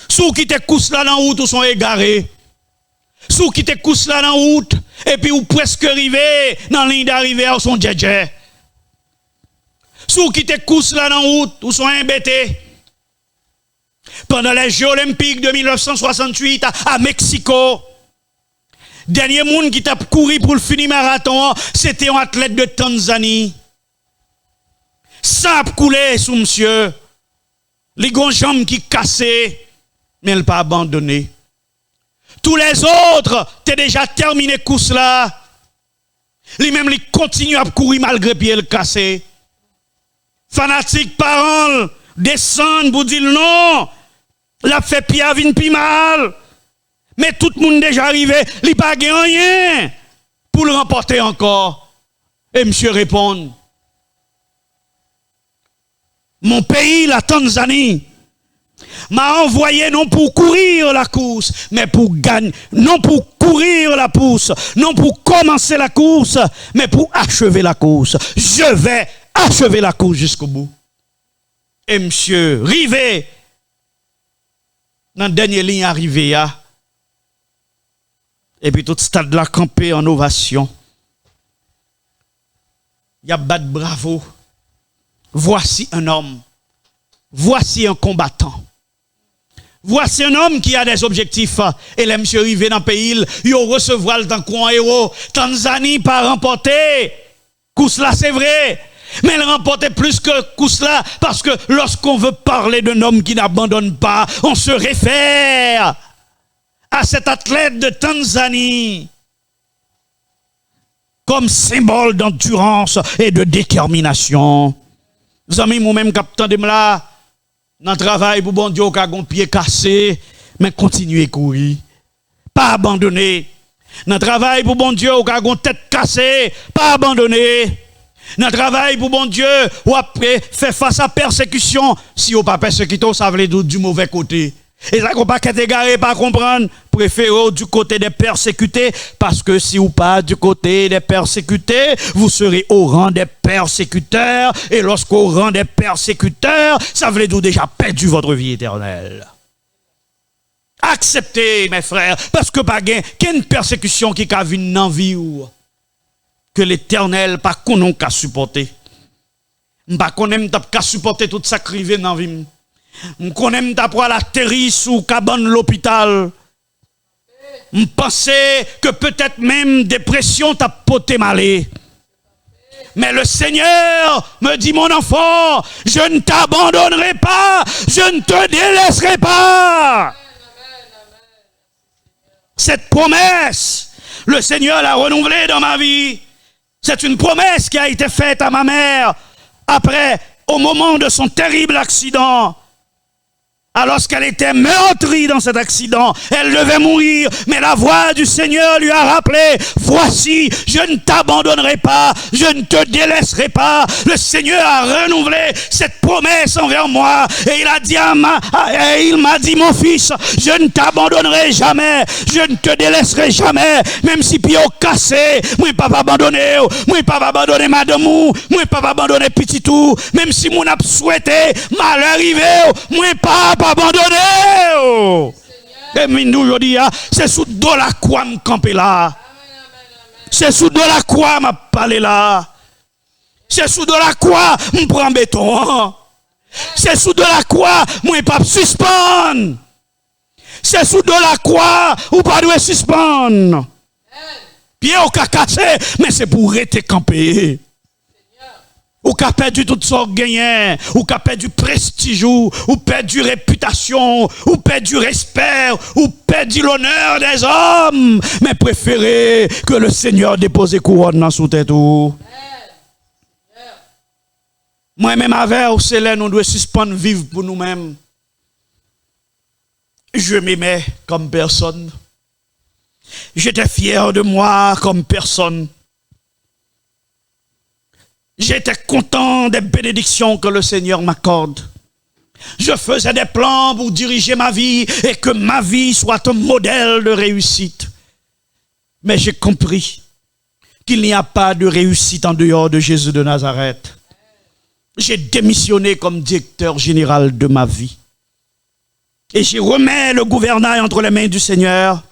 A: Sous quitter couche là dans route ou sont égarés. Sous quitter couche là dans route et puis ou presque arrivé dans ligne d'arrivée ou sont djedje. Sous quitter couche là dans route ou sont embêtés. Pendant les Jeux olympiques de 1968 à Mexico, dernier monde qui t'a couru pour le finir marathon, c'était un athlète de Tanzanie. Ça a coulé sous monsieur. Les grandes jambes qui cassaient, mais elle n'a pas abandonné. Tous les autres, t'es déjà terminé course là. Lui-même, il continue à courir malgré pied le cassé. Fanatique parents descendent pour dire non. La fait pire vin pi mal. Mais tout le monde déjà arrivé, il pas gagné rien pour le remporter encore. Et monsieur répond: mon pays, la Tanzanie, m'a envoyé non pour courir la course, mais pour gagner, non pour courir la course, non pour commencer la course, mais pour achever la course. Je vais achever la course jusqu'au bout. Et monsieur, rivé, dans la dernière ligne arrivée, et puis tout stade là campé en ovation. Il y a bat bravo. Voici un homme. Voici un combattant. Voici un homme qui a des objectifs. Et les monsieur arrivé dans le pays, il recevra le temps qu'on héros. Tanzanie pas remporté. Kousla, c'est vrai. Mais il remportait plus que Kousla parce que lorsqu'on veut parler d'un homme qui n'abandonne pas, on se réfère à cet athlète de Tanzanie comme symbole d'endurance et de détermination. Vous amis, moi-même, capitaine de là, dans le travail pour bon Dieu, qui a un pied cassé, mais continuez à courir. Pas abandonner. Dans le travail pour bon Dieu, qui a une tête cassée, pas abandonner. Dans le travail pour bon Dieu, ou après fait face à persécution, si vous pas persécuté, ça veut dire du mauvais côté. Et ça qu'on pas qu'être égaré, pas comprendre, préférez du côté des persécutés, parce que si vous pas du côté des persécutés, vous serez au rang des persécuteurs, et lorsqu'au rang des persécuteurs, ça veut dire déjà perdu votre vie éternelle. Acceptez, mes frères, parce que pas gain, qu'une persécution qui a vu une vie ou que l'Éternel pas qu'on qu'à supporter. Pas qu'on aime qu'à supporter tout ça crivé dans vie. Qu'on aime t'apprendre la terre sous cabane l'hôpital. Je pensais que peut-être même dépression t'a poté malé. Mais le Seigneur me dit, mon enfant, je ne t'abandonnerai pas, je ne te délaisserai pas. Cette promesse, le Seigneur l'a renouvelée dans ma vie. C'est une promesse qui a été faite à ma mère après, au moment de son terrible accident. Alors qu'elle était meurtrie dans cet accident, elle devait mourir, mais la voix du Seigneur lui a rappelé, voici, je ne t'abandonnerai pas, je ne te délaisserai pas. Le Seigneur a renouvelé cette promesse envers moi, et il a dit il m'a dit, mon fils, je ne t'abandonnerai jamais, je ne te délaisserai jamais, même si pied au cassé, moi pas abandonné, moi pas abandonné madame, moi pas abandonné petit tout, même si mon a souhaité mal arrivé, moi pas abandonné. Et maintenant, je dis, c'est sous de la croix me camper là. C'est sous de la croix m'a parlé là. C'est sous de la croix me prend béton. C'est sous de la croix moi pas suspendre. C'est sous de la croix ou pas doit suspendre. Pied au cassé, mais c'est pour rester campé. Ou qu'a perdu toute sorte gagnée, ou qu'a perdu prestige, ou perdu réputation, ou perdu respect, ou perdu l'honneur des hommes, mais préférez que le Seigneur dépose couronne dans sous tête. Moi-même avec ou c'est là nous devons suspendre vivre pour nous-mêmes. Je m'aimais comme personne. J'étais fier de moi comme personne. J'étais content des bénédictions que le Seigneur m'accorde. Je faisais des plans pour diriger ma vie et que ma vie soit un modèle de réussite. Mais j'ai compris qu'il n'y a pas de réussite en dehors de Jésus de Nazareth. J'ai démissionné comme directeur général de ma vie. Et j'ai remis le gouvernail entre les mains du Seigneur.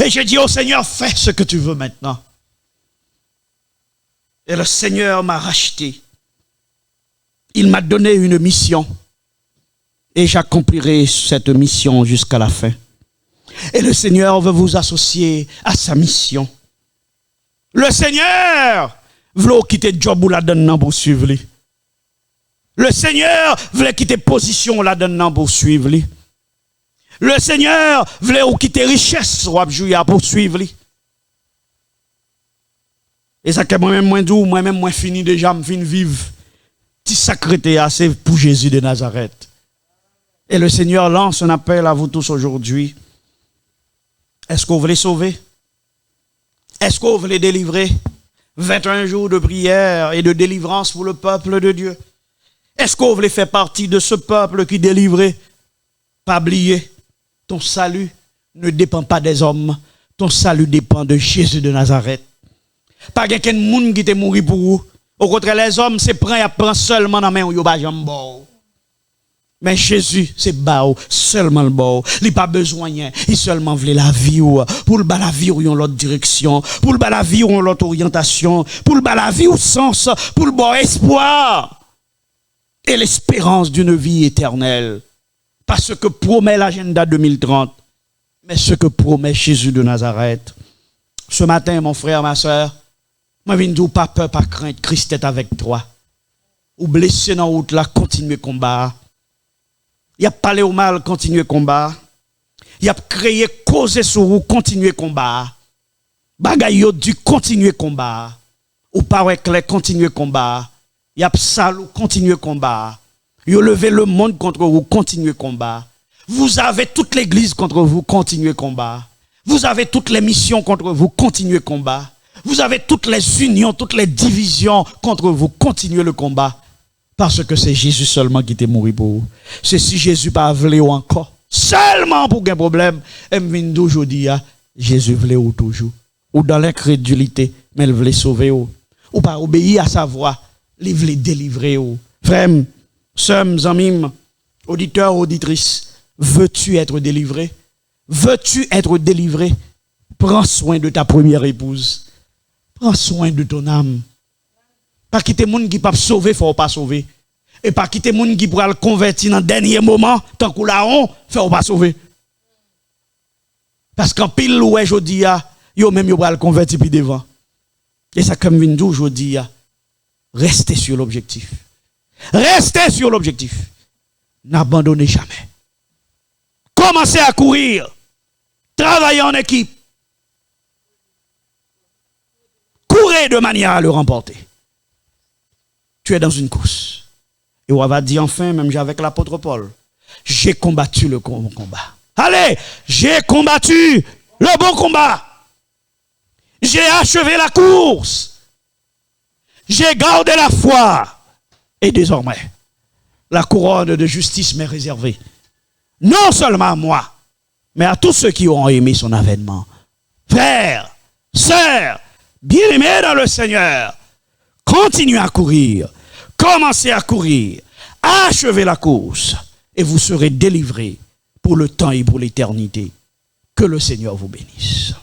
A: Et j'ai dit au Seigneur, fais ce que tu veux maintenant. Et le Seigneur m'a racheté. Il m'a donné une mission. Et j'accomplirai cette mission jusqu'à la fin. Et le Seigneur veut vous associer à sa mission. Le Seigneur veut quitter job ou la donne pour suivre lui. Le Seigneur veut quitter position ou la donne pour suivre lui. Le Seigneur veut quitter richesse ou pour suivre lui. Et ça que moi-même moins doux, moi-même moins fini déjà, me fin vivre. Petit sacré assez pour Jésus de Nazareth. Et le Seigneur lance un appel à vous tous aujourd'hui. Est-ce que vous voulez sauver? Est-ce que vous voulez délivrer? 21 jours de prière et de délivrance pour le peuple de Dieu. Est-ce que vous voulez faire partie de ce peuple qui délivre? Pas oublier, ton salut ne dépend pas des hommes. Ton salut dépend de Jésus de Nazareth. Pas quelqu'un de monde qui te mourir pour vous. Au contraire, les hommes, c'est prend seulement dans la main ou yo ba jambo. Mais Jésus, c'est bao, seulement le bao. Il n'a pas besoin, il seulement voulait la vie ou pour le bas la vie ou en l'autre direction, pour le bas la vie ou en l'autre orientation, pour le bas la vie ou sens, pour le bon espoir et l'espérance d'une vie éternelle. Pas ce que promet l'agenda 2030, mais ce que promet Jésus de Nazareth. Ce matin, mon frère, ma soeur, moi, je ne dis pas peur, pas crainte, Christ est avec toi. Ou blessé dans la route, là, continuez combat. Il a parlé au mal, continuez combat. Il a créé cause sur vous, continuez combat. Bagay yo du continuer combat. Ou pas clair, continuez combat. Il a salou, continuez combat. Il a levé le monde contre vous, continuez combat. Vous avez toute l'église contre vous, continuez combat. Vous avez toutes les missions contre vous, continuez combat. Vous avez toutes les unions, toutes les divisions contre vous, continuez le combat. Parce que c'est Jésus seulement qui t'est mort pour vous. C'est si Jésus pas voulu ou encore. Seulement pour un problème. Et aujourd'hui, Jésus voulait ou toujours. Ou dans l'incrédulité, mais il voulait sauver ou. Ou pas obéir à sa voix. Il voulait délivrer ou. Frères, sœurs, amis, auditeurs, auditrices, veux-tu être délivré? Veux-tu être délivré? Prends soin de ta première épouse. Prends soin de ton âme. Pas quitter moun qui pas sauver, faut pas sauver. Et pas quitter moun qui pourra le convertir dans le dernier moment, tant qu'on l'a on, faut pas sauver. Parce qu'en pile ouais jodi a, yo même yo pourra le convertir puis devant. Et ça comme vinn aujourd'hui a, restez sur l'objectif. Restez sur l'objectif. N'abandonnez jamais. Commencez à courir. Travaillez en équipe. Courez de manière à le remporter. Tu es dans une course. Et on va dire enfin, même avec l'apôtre Paul, j'ai combattu le combat. Allez, j'ai combattu le bon combat. J'ai achevé la course. J'ai gardé la foi. Et désormais, la couronne de justice m'est réservée. Non seulement à moi, mais à tous ceux qui auront aimé son avènement. Frères, sœurs, bien-aimés dans le Seigneur, continuez à courir, commencez à courir, achevez la course et vous serez délivrés pour le temps et pour l'éternité. Que le Seigneur vous bénisse.